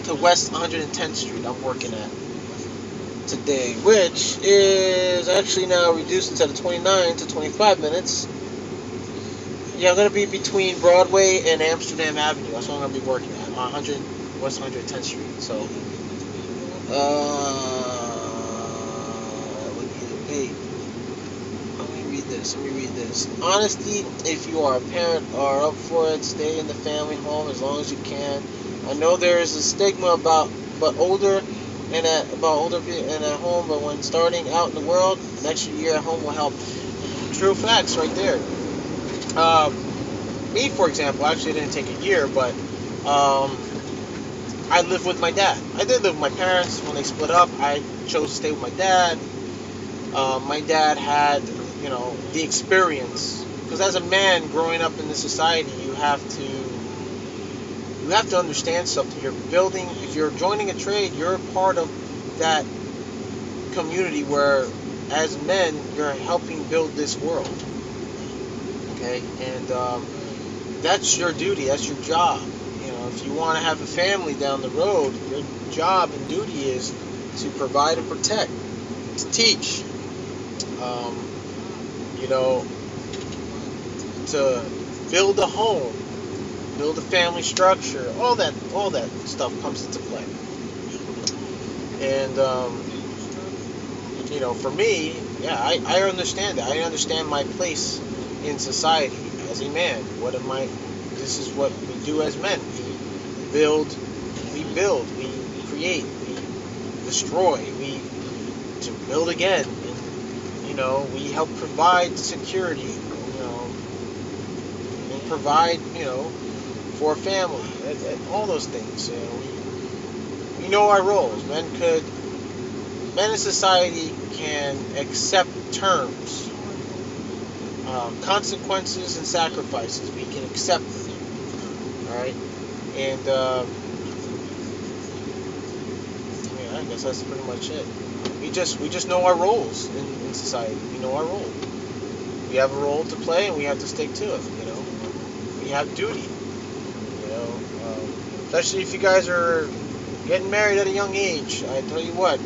to West 110th Street. I'm working at today, which is actually now reduced instead of 29 to 25 minutes. Yeah, I'm going to be between Broadway and Amsterdam Avenue. That's what I'm going to be working at, West 110th Street. So, hey, let me read this. Honesty, if you are a parent, are up for it, stay in the family home as long as you can. I know there is a stigma about older and at home, but when starting out in the world, an extra year at home will help. True facts right there. Me, for example, actually didn't take a year, but I lived with my dad. I did live with my parents when they split up. I chose to stay with my dad. My dad had, the experience because as a man growing up in this society, you have to understand something. You're building. If you're joining a trade, you're part of that community where, as men, you're helping build this world. Okay, and that's your duty. That's your job. If you want to have a family down the road, your job and duty is to provide and protect, to teach, to build a home, build a family structure. All that stuff comes into play. And for me, yeah, I understand that. I understand my place in society as a man. This is what we do as men. We build, we create, we destroy, we to build again. And, we help provide security, and provide, for a family, and all those things. We know our roles. Men in society can accept terms, consequences and sacrifices. We can accept them. All right, and I guess that's pretty much it. We just know our roles in society. We know our role. We have a role to play, and we have to stick to it. We have duty. Especially if you guys are getting married at a young age. I tell you what,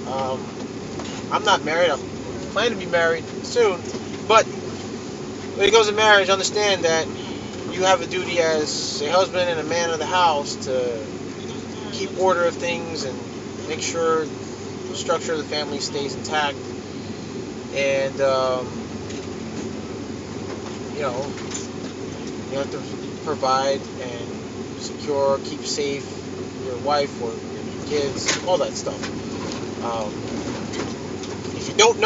I'm not married. I'm planning to be married soon. But when it goes to marriage, understand that you have a duty as a husband and a man of the house to keep order of things and make sure the structure of the family stays intact. And, you have to provide and secure, keep safe your wife or your kids, all that stuff. If you don't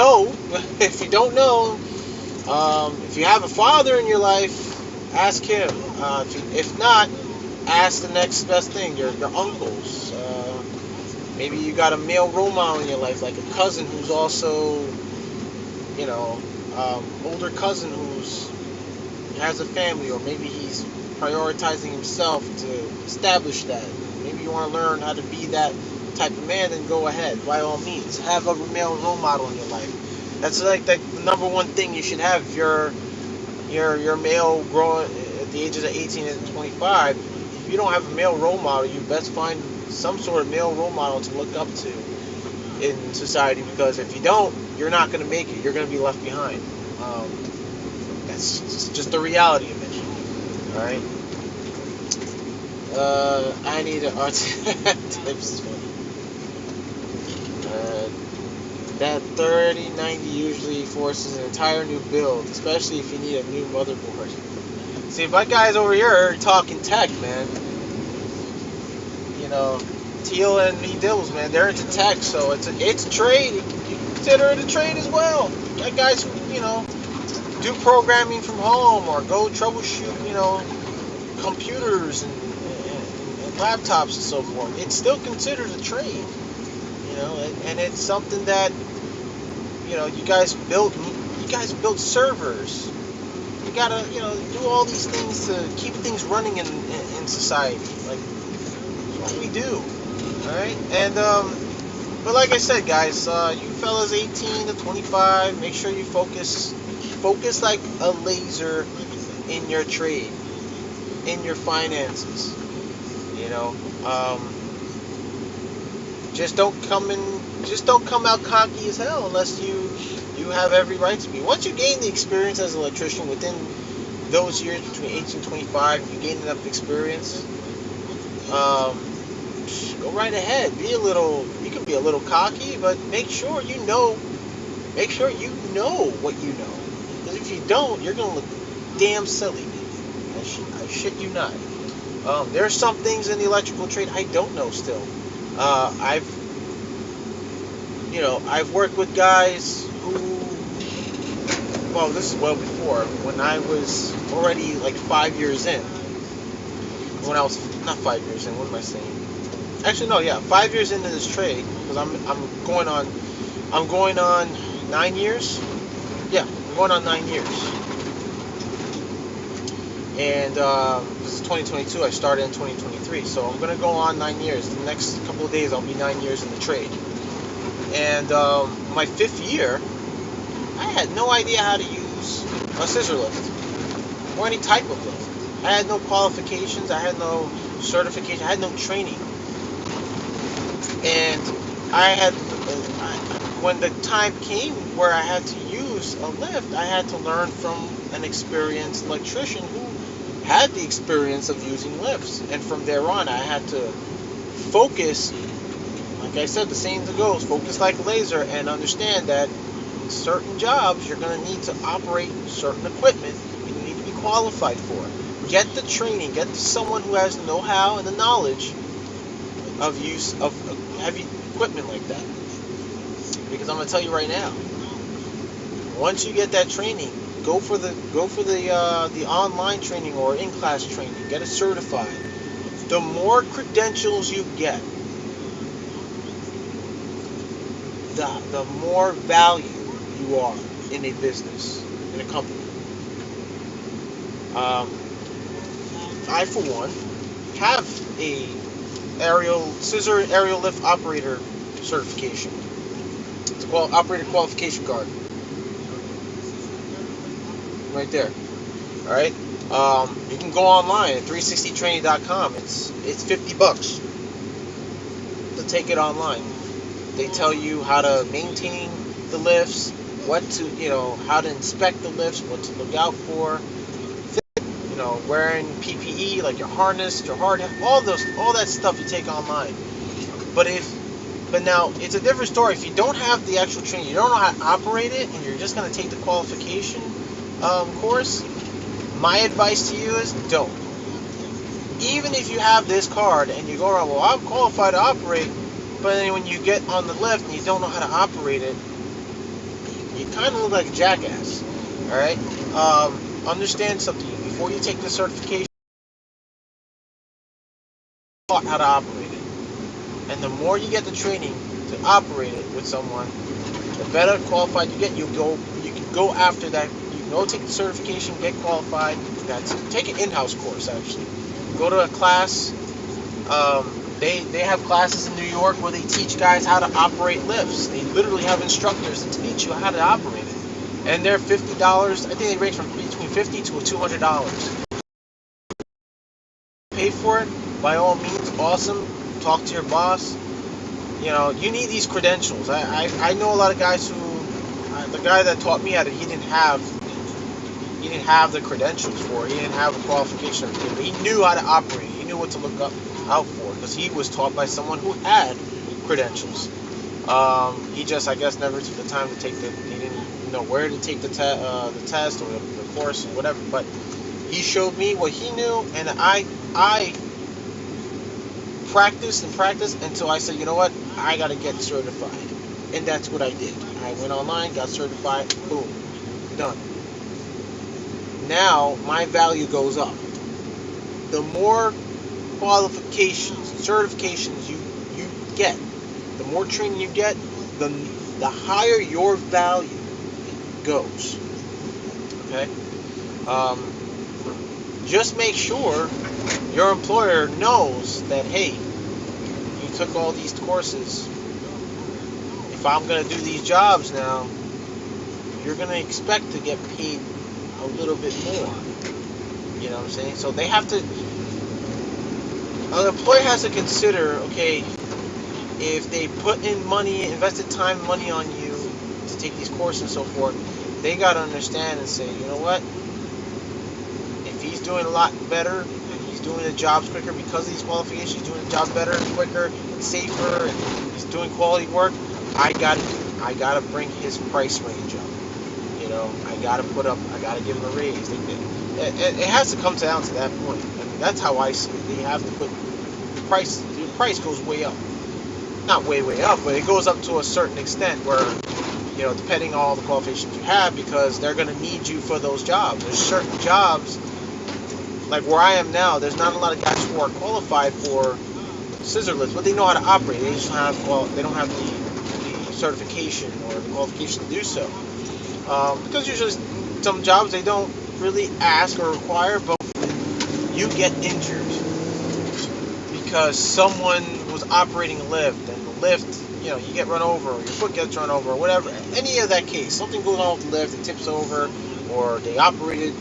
know, if you have a father in your life, ask him. If not, ask the next best thing, your uncles. Maybe you got a male role model in your life, like a cousin who's also, older cousin who's has a family, or maybe he's prioritizing himself to establish that. Maybe you want to learn how to be that type of man, then go ahead. By all means, have a male role model in your life. That's like the number one thing you should have. If you're male growing at the ages of 18 and 25, if you don't have a male role model, you best find some sort of male role model to look up to in society, because if you don't, you're not going to make it. You're going to be left behind. That's just the reality of it. All right. I need an art tips. That 3090 usually forces an entire new build, especially if you need a new motherboard. See, if my guys over here are talking tech, man, Teal and me Dibbles, man, they're into tech, so it's a trade. You consider it a trade as well. Got guys who, do programming from home or go troubleshoot, computers and laptops and so forth. It's still considered a trade, and it's something that, you guys build servers. You gotta, do all these things to keep things running in society. Like, that's what we do. Alright? And, but like I said, guys, you fellas 18 to 25, make sure you focus like a laser in your trade, in your finances. Just don't come out cocky as hell unless you have every right to be. Once you gain the experience as an electrician within those years between 18 and 25, you gain enough experience, go right ahead. You can be a little cocky, but make sure you know what you know. Because if you don't, you're going to look damn silly. I shit you not. There's some things in the electrical trade I don't know still. I've worked with guys who, well, this is well before, when I was already like 5 years in. When I was, not 5 years in, what am I saying? Actually, no, yeah, 5 years into this trade, because I'm going on 9 years. Yeah, I'm going on 9 years. And this is 2022. I started in 2023, so I'm gonna go on 9 years. The next couple of days, I'll be 9 years in the trade. And my 5th year, I had no idea how to use a scissor lift or any type of lift. I had no qualifications. I had no certification. I had no training. And when the time came where I had to use a lift, I had to learn from an experienced electrician who had the experience of using lifts. And from there on, I had to focus, like I said, the saying goes, focus like a laser, and understand that certain jobs you're going to need to operate certain equipment you need to be qualified for. Get the training, get to someone who has the know-how and the knowledge of use of heavy equipment like that. Because I'm going to tell you right now, once you get that training, go for the online training or in-class training. Get it certified. The more credentials you get, the more value you are in a business, in a company. I, for one, have a scissor aerial lift operator certification. It's called operator qualification card. Right there. All right. You can go online at 360training.com. It's $50 to take it online. They tell you how to maintain the lifts, how to inspect the lifts, what to look out for. Wearing PPE like your harness, your hard hat, all that stuff you take online. But now it's a different story. If you don't have the actual training, you don't know how to operate it, and you're just going to take the qualification course, my advice to you is don't. Even if you have this card and you go around, well, I'm qualified to operate, but then when you get on the lift and you don't know how to operate it, you kind of look like a jackass. All right. Understand something. Before you take the certification, how to operate it. And the more you get the training to operate it with someone, the better qualified you get. You can go after that. You can go take the certification, get qualified. Take an in-house course, actually. Go to a class. They have classes in New York where they teach guys how to operate lifts. They literally have instructors to teach you how to operate it. And they're $50. I think they range from between $50 to $200. Pay for it, by all means, awesome. Talk to your boss. You need these credentials. I know a lot of guys who, the guy that taught me at it, he didn't have the credentials for it. He didn't have a qualification, but he knew how to operate. He knew what to look out for, because he was taught by someone who had credentials. He just, I guess, never took the time to take he didn't know where to take the test or the course or whatever. But he showed me what he knew, and I practiced until I said, you know what, I got to get certified. And that's what I did. I went online, got certified, boom, done. Now my value goes up. The more qualifications, certifications you get, the more training you get, the higher your value goes. Okay? Just make sure your employer knows that, hey, you took all these courses. If I'm going to do these jobs now, you're going to expect to get paid a little bit more. You know what I'm saying? So they have to, an employer has to consider, okay, if they put in money, invested time, money on you to take these courses and so forth, they got to understand and say, you know what? If he's doing a lot better and he's doing the jobs quicker because of these qualifications, he's doing the job better and quicker and safer, and he's doing quality work, I gotta bring his price range up. I gotta give him a raise. It has to come down to that point. I mean, that's how I see it. They have to put the price goes way up. Not way up, but it goes up to a certain extent where, depending on all the qualifications you have, because they're going to need you for those jobs. There's certain jobs, like where I am now, there's not a lot of guys who are qualified for scissor lifts, but they know how to operate. They just they don't have the certification or the qualification to do so. Because usually some jobs they don't really ask or require, but you get injured because someone was operating a lift, and the lift, you get run over, or your foot gets run over, or whatever, any of that case, something goes on with the lift, it tips over, or they operated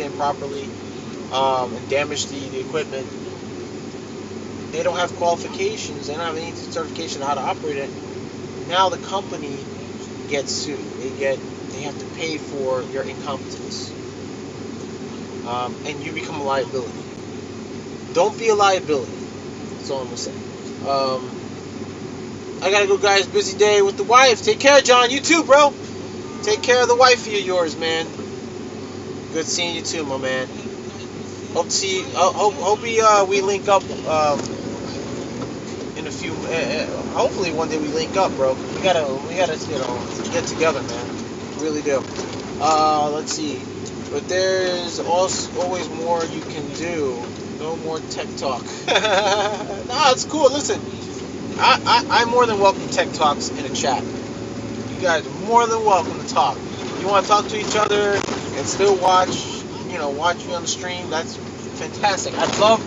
improperly, and damaged the equipment. They don't have qualifications, they don't have any certification on how to operate it. Now the company gets sued. They have to pay for your incompetence, and you become a liability. Don't be a liability. That's all I'm gonna say. I gotta go, guys. Busy day with the wife. Take care, John. You too, bro. Take care of the wifey of yours, man. Good seeing you too, my man. Hope to see. Hope we link up in a few. Hopefully one day we link up, bro. We gotta get together, man. Really do. Let's see. But there's also always more you can do. No more tech talk. Nah, it's cool. Listen, I'm more than welcome tech talks in a chat. You guys are more than welcome to talk. You want to talk to each other and still watch me on the stream? That's fantastic. I love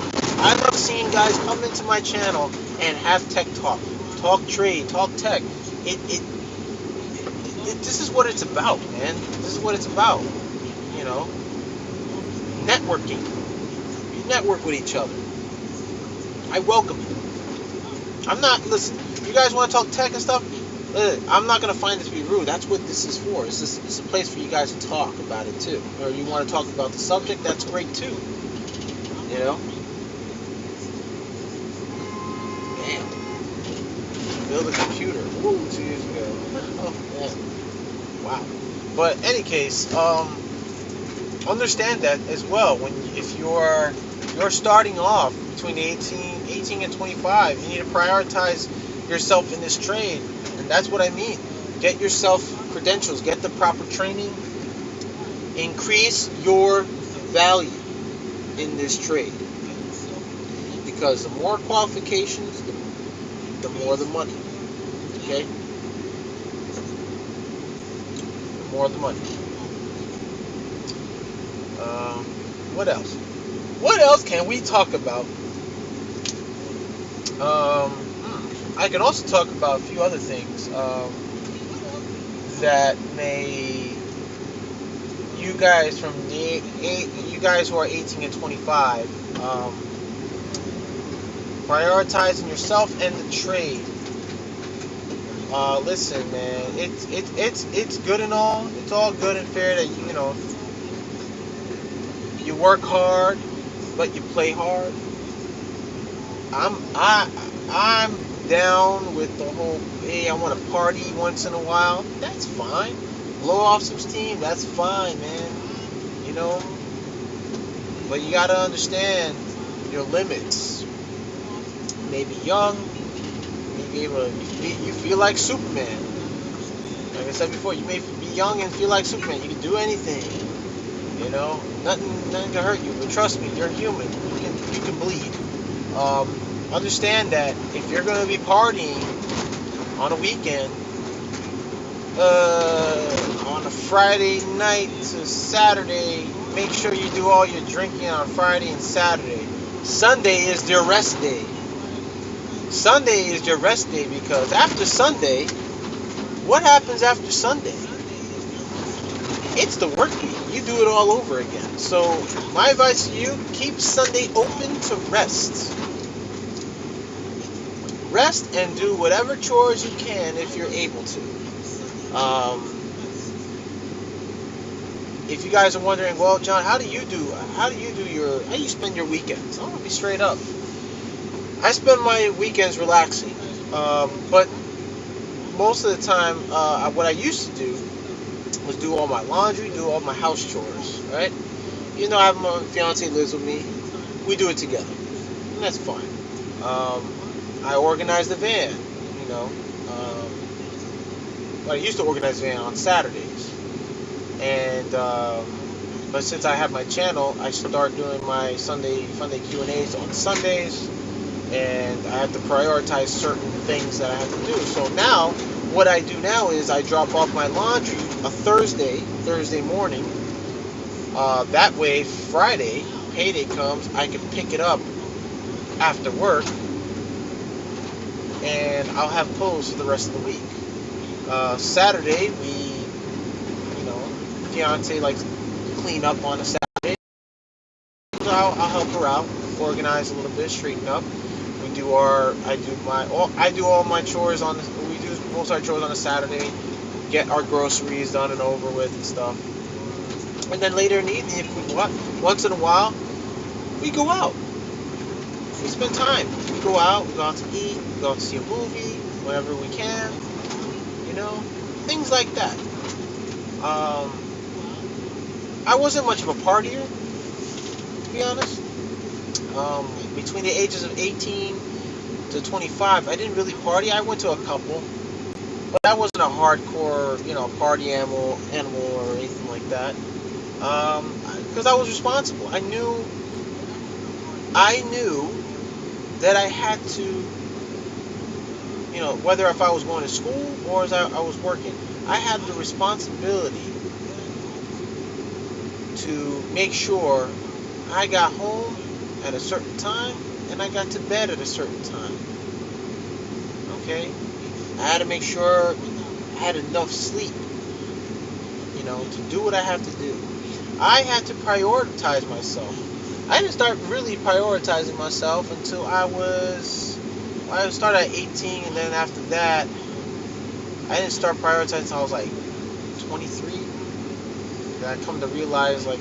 seeing guys come into my channel and have tech talk trade, talk tech. This is what it's about, man. This is what it's about. Networking. You network with each other. I welcome it. Listen, you guys want to talk tech and stuff? I'm not going to find it to be rude. That's what this is for. It's a place for you guys to talk about it too. Or you want to talk about the subject, that's great too. Damn. Build a computer. Woo, 2 years ago. Oh, man. Wow. But any case, understand that as well. If you're starting off between 18 and 25, you need to prioritize yourself in this trade, and that's what I mean. Get yourself credentials, get the proper training, increase your value in this trade, because the more qualifications, the more the money. Okay? The more the money. What else? What else can we talk about? I can also talk about a few other things that may you guys who are 18 and 25, prioritizing yourself and the trade. Listen, man, it's good and all. It's all good and fair that you work hard, but you play hard. I'm down with the whole, hey, I want to party once in a while. That's fine. Blow off some steam. That's fine, man. But you gotta understand your limits. You may be young. You feel like Superman. Like I said before, you may be young and feel like Superman. You can do anything. Nothing can hurt you. But trust me, you're human. You can bleed. Understand that if you're going to be partying on a weekend, on a Friday night to Saturday, make sure you do all your drinking on Friday and Saturday. Sunday is your rest day. Sunday is your rest day, because after Sunday, what happens after Sunday? It's the work week. You do it all over again. So my advice to you, keep Sunday open to rest. Rest and do whatever chores you can if you're able to. If you guys are wondering, well, John, how do you spend your weekends? I'm gonna be straight up. I spend my weekends relaxing, but most of the time, what I used to do was do all my laundry, do all my house chores, right? I have my fiance lives with me. We do it together, and that's fine. I organize the van, I used to organize the van on Saturdays, and but since I have my channel, I start doing my Sunday Q&As on Sundays, and I have to prioritize certain things that I have to do. So now, what I do now is I drop off my laundry a Thursday morning, That way, Friday, payday comes, I can pick it up after work, and I'll have clothes for the rest of the week. Saturday, fiance likes to clean up on a Saturday. So I'll help her out, organize a little bit, straighten up. I do all my chores we do most of our chores on a Saturday, get our groceries done and over with and stuff. And then later in the evening, once in a while, we go out. We spend time. We go out to eat, we go out to see a movie, whenever we can, things like that. I wasn't much of a partier, to be honest. Between the ages of 18 to 25, I didn't really party. I went to a couple, but I wasn't a hardcore, party animal or anything like that. Because I was responsible. I knew that I had to, whether if I was going to school or as I was working, I had the responsibility to make sure I got home at a certain time and I got to bed at a certain time. Okay? I had to make sure I had enough sleep, to do what I have to do. I had to prioritize myself. I didn't start really prioritizing myself until I started at 18, and then after that, I didn't start prioritizing until I was like 23. And I come to realize, I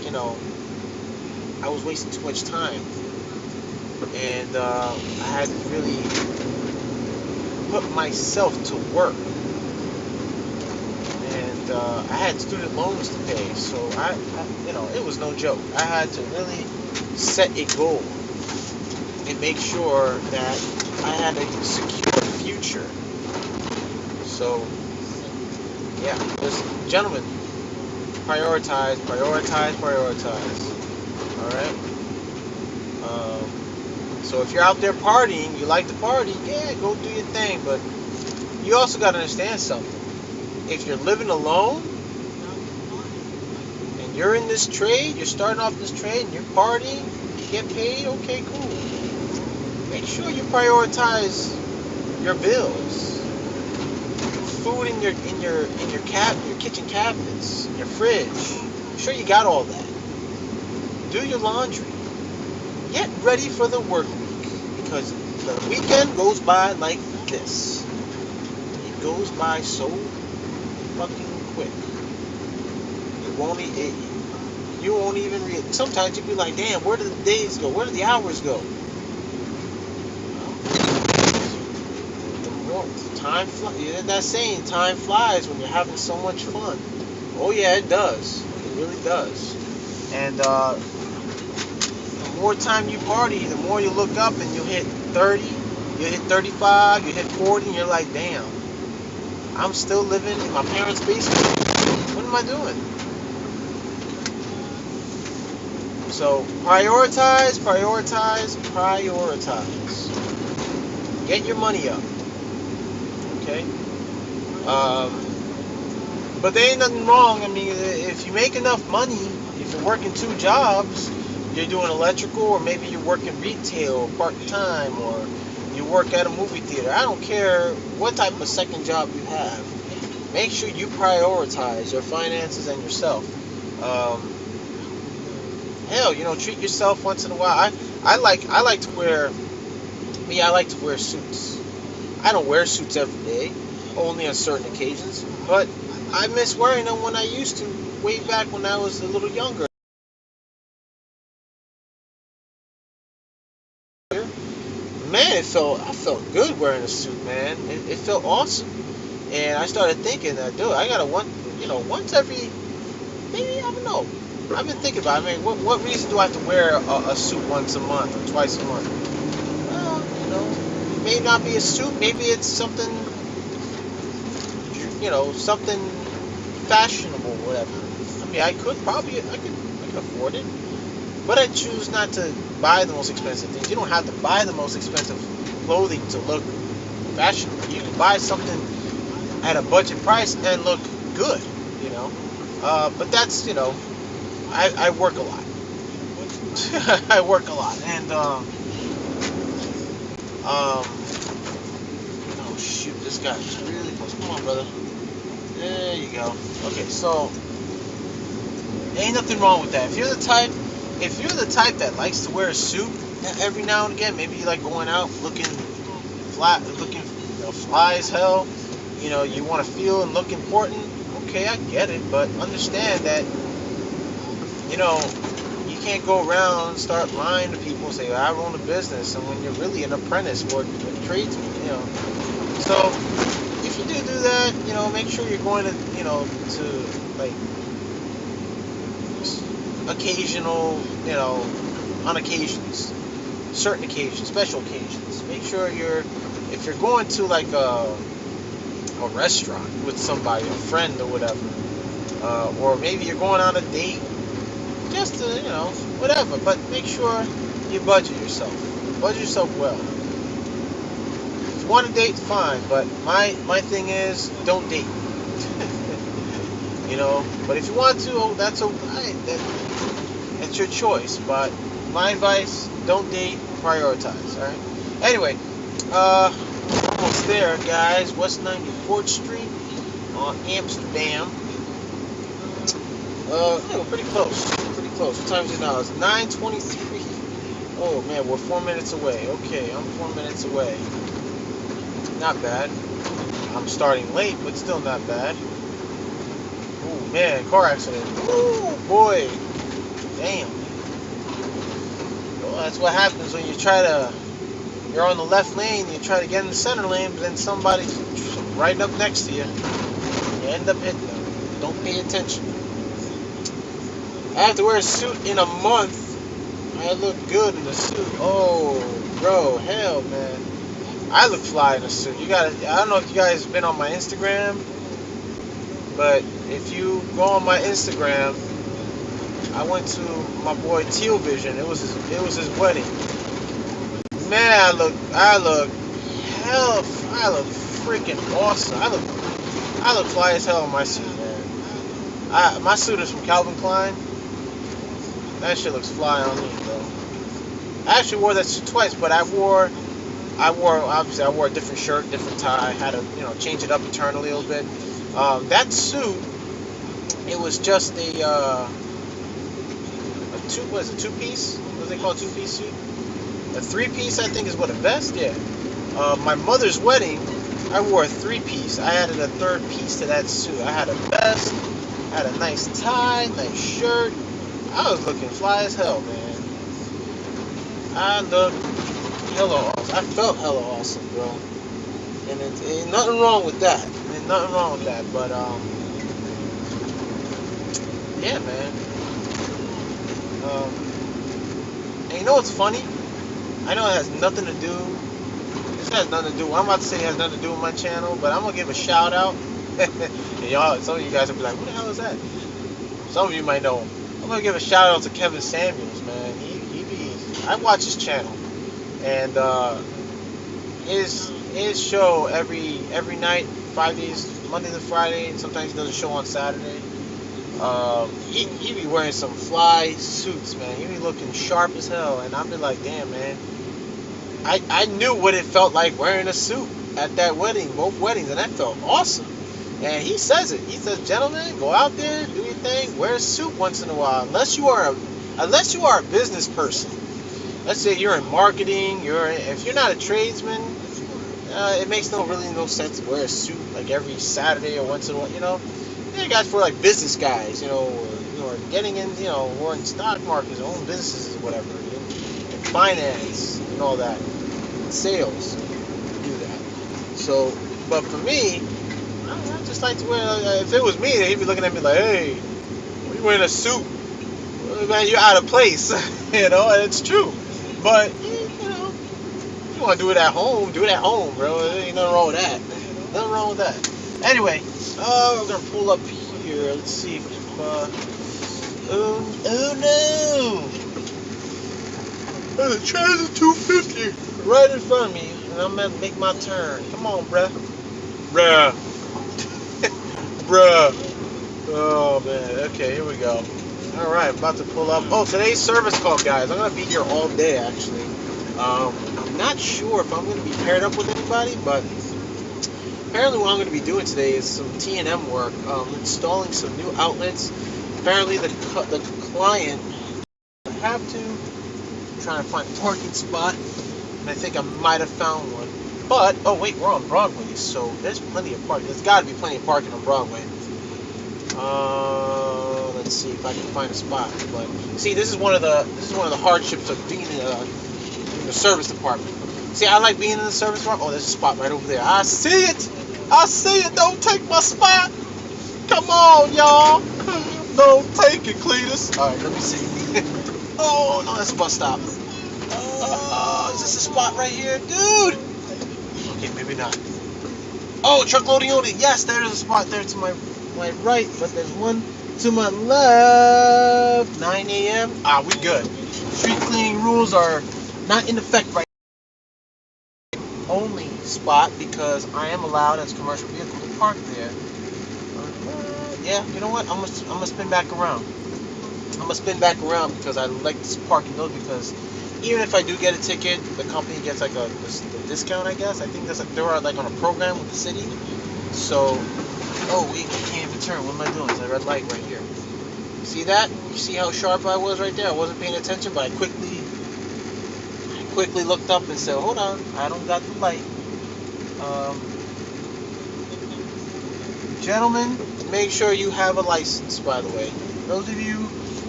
was wasting too much time. And I had to really put myself to work. And I had student loans to pay, so it was no joke. I had to really set a goal and make sure that I had a secure future. So, yeah, listen, gentlemen, prioritize. Alright? So if you're out there partying, you like to party, yeah, go do your thing. But you also got to understand something. If you're living alone and you're in this trade, you're starting off this trade and you're partying, you get paid, okay, cool. Make sure you prioritize your bills. Food in your kitchen cabinets, your fridge. I'm sure you got all that. Do your laundry. Get ready for the work week, because the weekend goes by like this. It goes by so fucking quick. You won't even read. Sometimes you'll be like, damn, where did the days go? Where did the hours go? Time flies. You know that saying, time flies when you're having so much fun. Oh yeah, it does. It really does. And the more time you party, the more you look up and you hit 30, you hit 35, you hit 40, and you're like, damn, I'm still living in my parents' basement. What am I doing? So prioritize. Get your money up. Okay? But there ain't nothing wrong. I mean, if you make enough money, if you're working 2 jobs, you're doing electrical, or maybe you're working retail part-time, or you work at a movie theater. I don't care what type of second job you have. Make sure you prioritize your finances and yourself. Hell, treat yourself once in a while. I like to wear suits. I don't wear suits every day, only on certain occasions, but I miss wearing them when I used to, way back when I was a little younger. Man, I felt good wearing a suit, man. It felt awesome. And I started thinking that, dude, I gotta once every, maybe, I don't know. I've been thinking about it. I mean, what reason do I have to wear a suit once a month or twice a month? Well, it may not be a suit. Maybe it's something, something fashionable, whatever. I mean, I could afford it. But I choose not to buy the most expensive things. You don't have to buy the most expensive clothing to look fashionable. You can buy something at a budget price and look good, But that's, I work a lot. I work a lot, and oh shoot, this guy's really close. Come on, brother. There you go. Okay, so ain't nothing wrong with that. If you're the type that likes to wear a suit every now and again, maybe you like going out looking fly as hell. You know, you want to feel and look important. Okay, I get it, but understand that, you know, you can't go around and start lying to people and say, I run a business, and when you're really an apprentice or a tradesman, you know. So, if you do that, you know, make sure you're going to, you know, to, like, occasional, you know, on occasions, certain occasions, special occasions. Make sure if you're going to, like, a restaurant with somebody, a friend or whatever, or maybe you're going on a date, just to, you know, whatever, but make sure you budget yourself well. If you want to date, fine, but my thing is, don't date. You know, but if you want to, oh, that's okay, that's your choice, but my advice, don't date, prioritize, alright? Anyway, almost there, guys. West 94th Street, Amsterdam. Yeah, we're pretty close. What time is it now? It's 9:23. Oh man, we're 4 minutes away. Okay, I'm 4 minutes away. Not bad. I'm starting late, but still not bad. Oh man, car accident. Oh boy. Damn. Well, that's what happens when you're on the left lane, you try to get in the center lane, but then somebody's right up next to you. You end up hitting them. Don't pay attention. I have to wear a suit in a month. I look good in a suit. Oh, bro, hell, man. I look fly in a suit. I don't know if you guys have been on my Instagram, but if you go on my Instagram, I went to my boy Teal Vision. It was his wedding. Man, I look freaking awesome. I look fly as hell in my suit, man. My suit is from Calvin Klein. That shit looks fly on me, bro. I actually wore that suit twice, but I wore a different shirt, different tie. I had to, you know, change it up internally a little bit. That suit, it was just a two-piece? What do they call a two-piece suit? A three-piece, I think, is what, a vest? Yeah. My mother's wedding, I wore a three-piece. I added a third piece to that suit. I had a vest, had a nice tie, nice shirt. I was looking fly as hell, man. I looked hella awesome. I felt hella awesome, bro. And ain't nothing wrong with that. But, yeah, man. And you know what's funny? I know it has nothing to do. This has nothing to do. I'm about to say it has nothing to do with my channel, but I'm gonna give a shout out. And y'all, some of you guys will be like, "Who the hell is that?" Some of you might know him. I'm gonna give a shout out to Kevin Samuels, man. I watch his channel, and his show every night, 5 days, Monday to Friday, and sometimes he does a show on Saturday. He be wearing some fly suits, man. He be looking sharp as hell, and I've been like, damn, man. I knew what it felt like wearing a suit at that wedding, both weddings, and that felt awesome. And he says it. He says, gentlemen, go out there, do your thing, wear a suit once in a while, unless you are a business person. Let's say you're in marketing. If you're not a tradesman, it makes no sense to wear a suit like every Saturday or once in a while. You know, you guys for like business guys, you know, or getting in, you know, or in stock markets, own businesses or whatever, in finance and all that, sales, do that. So, but for me, I just like to wear. If it was me, he'd be looking at me like, "Hey, what are you wearing a suit? Well, man, you're out of place." You know, and it's true. But you know, if you want to do it at home, bro. There ain't nothing wrong with that. Nothing wrong with that. Anyway, we're gonna pull up here. Let's see if oh no! The Transit 250 right in front of me, and I'm gonna make my turn. Come on, bruh. Bruh. Oh man. Okay, here we go. Alright, about to pull up. Oh, today's service call, guys. I'm going to be here all day, actually. I'm not sure if I'm going to be paired up with anybody, but apparently what I'm going to be doing today is some T&M work, installing some new outlets. Apparently the client, I have to, I'm trying to find a parking spot, and I think I might have found one. But, oh wait, we're on Broadway, so there's plenty of parking. There's got to be plenty of parking on Broadway. Let's see if I can find a spot. But see, this is one of the hardships of being in the service department. See, I like being in the service department. Oh, there's a spot right over there. I see it. I see it. Don't take my spot. Come on, y'all. Don't take it, Cletus. All right, let me see. Oh no, that's a bus stop. Is this a spot right here, dude? Okay, maybe not. Oh, truck loading only. Yes, there's a spot there to my right, but there's one to my left. 9 a.m. Ah, we good. Street cleaning rules are not in effect right now. Only spot because I am allowed as a commercial vehicle to park there. Yeah, you know what? I'm gonna spin back around. I'm gonna spin back around because I like this parking though, because even if I do get a ticket, the company gets like a discount, I guess. I think they're like on a program with the city. So, oh wait, I can't even turn. What am I doing? There's a red light right here. See that? You see how sharp I was right there? I wasn't paying attention, but I quickly looked up and said, hold on, I don't got the light. Gentlemen, make sure you have a license, by the way. Those of you,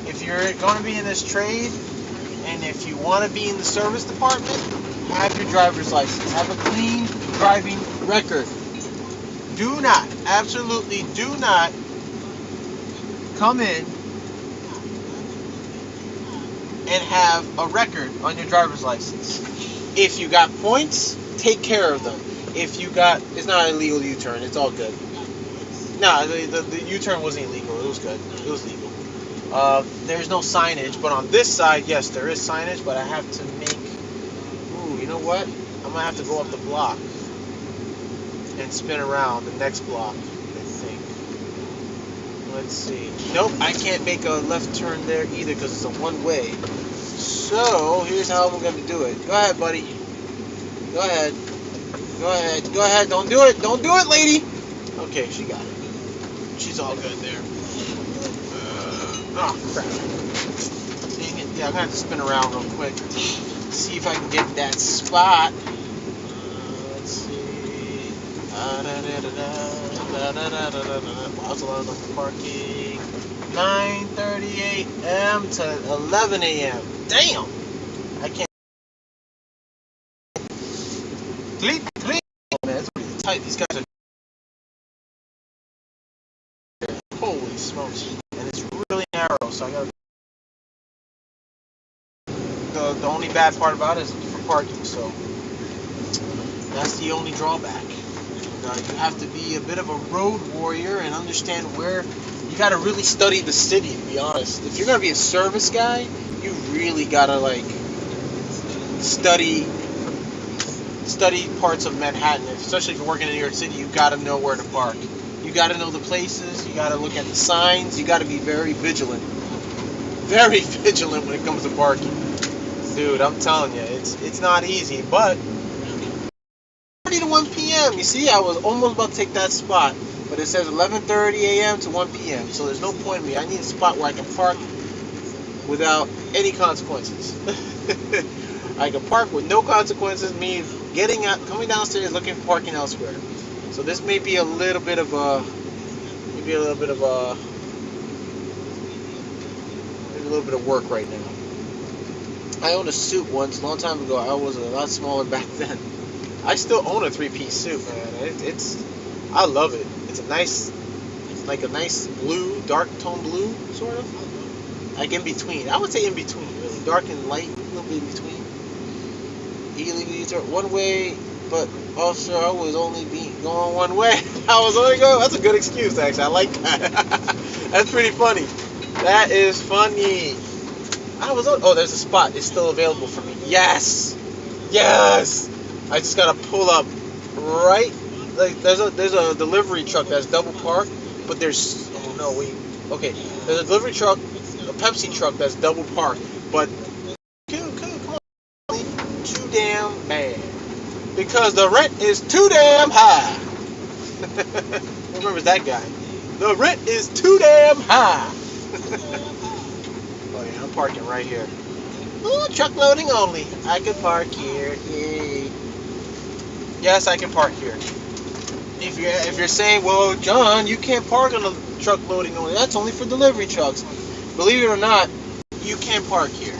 if you're going to be in this trade, and if you want to be in the service department, have your driver's license. Have a clean driving record. Do not, absolutely do not come in and have a record on your driver's license. If you got points, take care of them. If you got, it's not an illegal U-turn, it's all good. No, the U-turn wasn't illegal, it was good, it was legal. There's no signage, but on this side, yes, there is signage, but I have to make, ooh, you know what? I'm gonna have to go up the block and spin around the next block, I think. Let's see. Nope, I can't make a left turn there either because it's a one-way. So, here's how I'm going to do it. Go ahead, buddy. Go ahead. Go ahead. Go ahead. Don't do it. Don't do it, lady. Okay, she got it. She's all good there. Oh, crap. Dang it. Yeah, I'm going to have to spin around real quick. See if I can get that spot. Let's see. Wow, that's a lot of parking. 9:30 a.m. to 11 a.m. Damn! I can't. Clean. Man, it's pretty tight. These guys are. Holy smokes. And it's really narrow, so I gotta. The only bad part about it is for parking, so that's the only drawback. You have to be a bit of a road warrior and understand where. You gotta really study the city, to be honest. If you're gonna be a service guy, you really gotta like study parts of Manhattan. Especially if you're working in New York City, you gotta know where to park. You gotta know the places. You gotta look at the signs. You gotta be very vigilant when it comes to parking. Dude, I'm telling you, it's not easy, but 30 to 1 p.m. You see, I was almost about to take that spot. But it says 11:30 a.m. to 1 p.m. So there's no point in me. I need a spot where I can park without any consequences. I can park with no consequences, means coming downstairs looking for parking elsewhere. So this may be a little bit of work right now. I owned a suit once, a long time ago. I was a lot smaller back then. I still own a 3-piece suit, man. I love it. It's a nice blue, dark tone blue, sort of. Like in between. I would say in between, really. Dark and light, a little bit in between. Illegal U-turn, one way, but also I was only going one way. I was only going, that's a good excuse, actually. I like that. That's pretty funny. That is funny. Oh, there's a spot. It's still available for me. Yes! I just gotta pull up right. Like there's a delivery truck that's double parked, but there's there's a delivery truck a Pepsi truck that's double parked. But come on, too damn bad. Because the rent is too damn high. Who remembers that guy? The rent is too damn high. Oh yeah, I'm parking right here. Ooh, truck loading only. I can park here. Yay. Yes, I can park here. If you're saying, well, John, you can't park on a truck loading only. That's only for delivery trucks. Believe it or not, you can park here.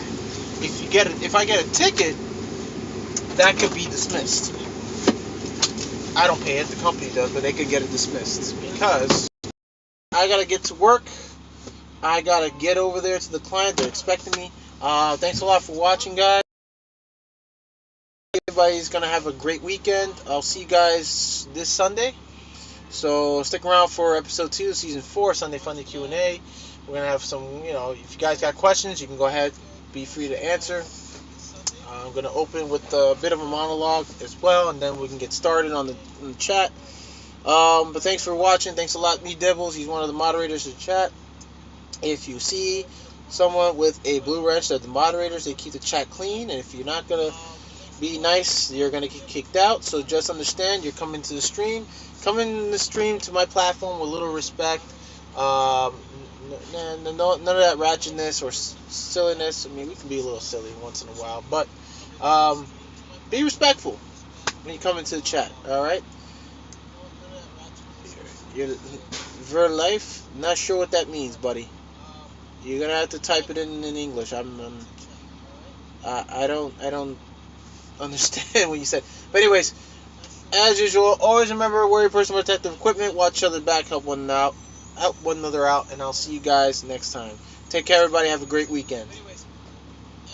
If I get a ticket, that could be dismissed. I don't pay it, the company does, but they could get it dismissed because I gotta get to work. I gotta get over there to the client. They're expecting me. Thanks a lot for watching, guys. Everybody's gonna have a great weekend. I'll see you guys this Sunday. So stick around for episode 2, season 4, Sunday Funday Q&A. We're gonna have some, if you guys got questions, you can go ahead, be free to answer. I'm gonna open with a bit of a monologue as well, and then we can get started on the chat. But thanks for watching. Thanks a lot, Me Dibbles. He's one of the moderators of the chat. If you see someone with a blue wrench, they're the moderators. They keep the chat clean, and if you're not gonna be nice, you're gonna get kicked out. So just understand, you're coming to the stream. Come in the stream to my platform with a little respect. None of that ratchetness or silliness. I mean, we can be a little silly once in a while, but be respectful when you come into the chat. All right. Ver life. Not sure what that means, buddy. You're gonna have to type it in English. I don't understand what you said. But anyways, as usual, always remember, wear your personal protective equipment, watch each other back, help one another out, and I'll see you guys next time. Take care, everybody. Have a great weekend.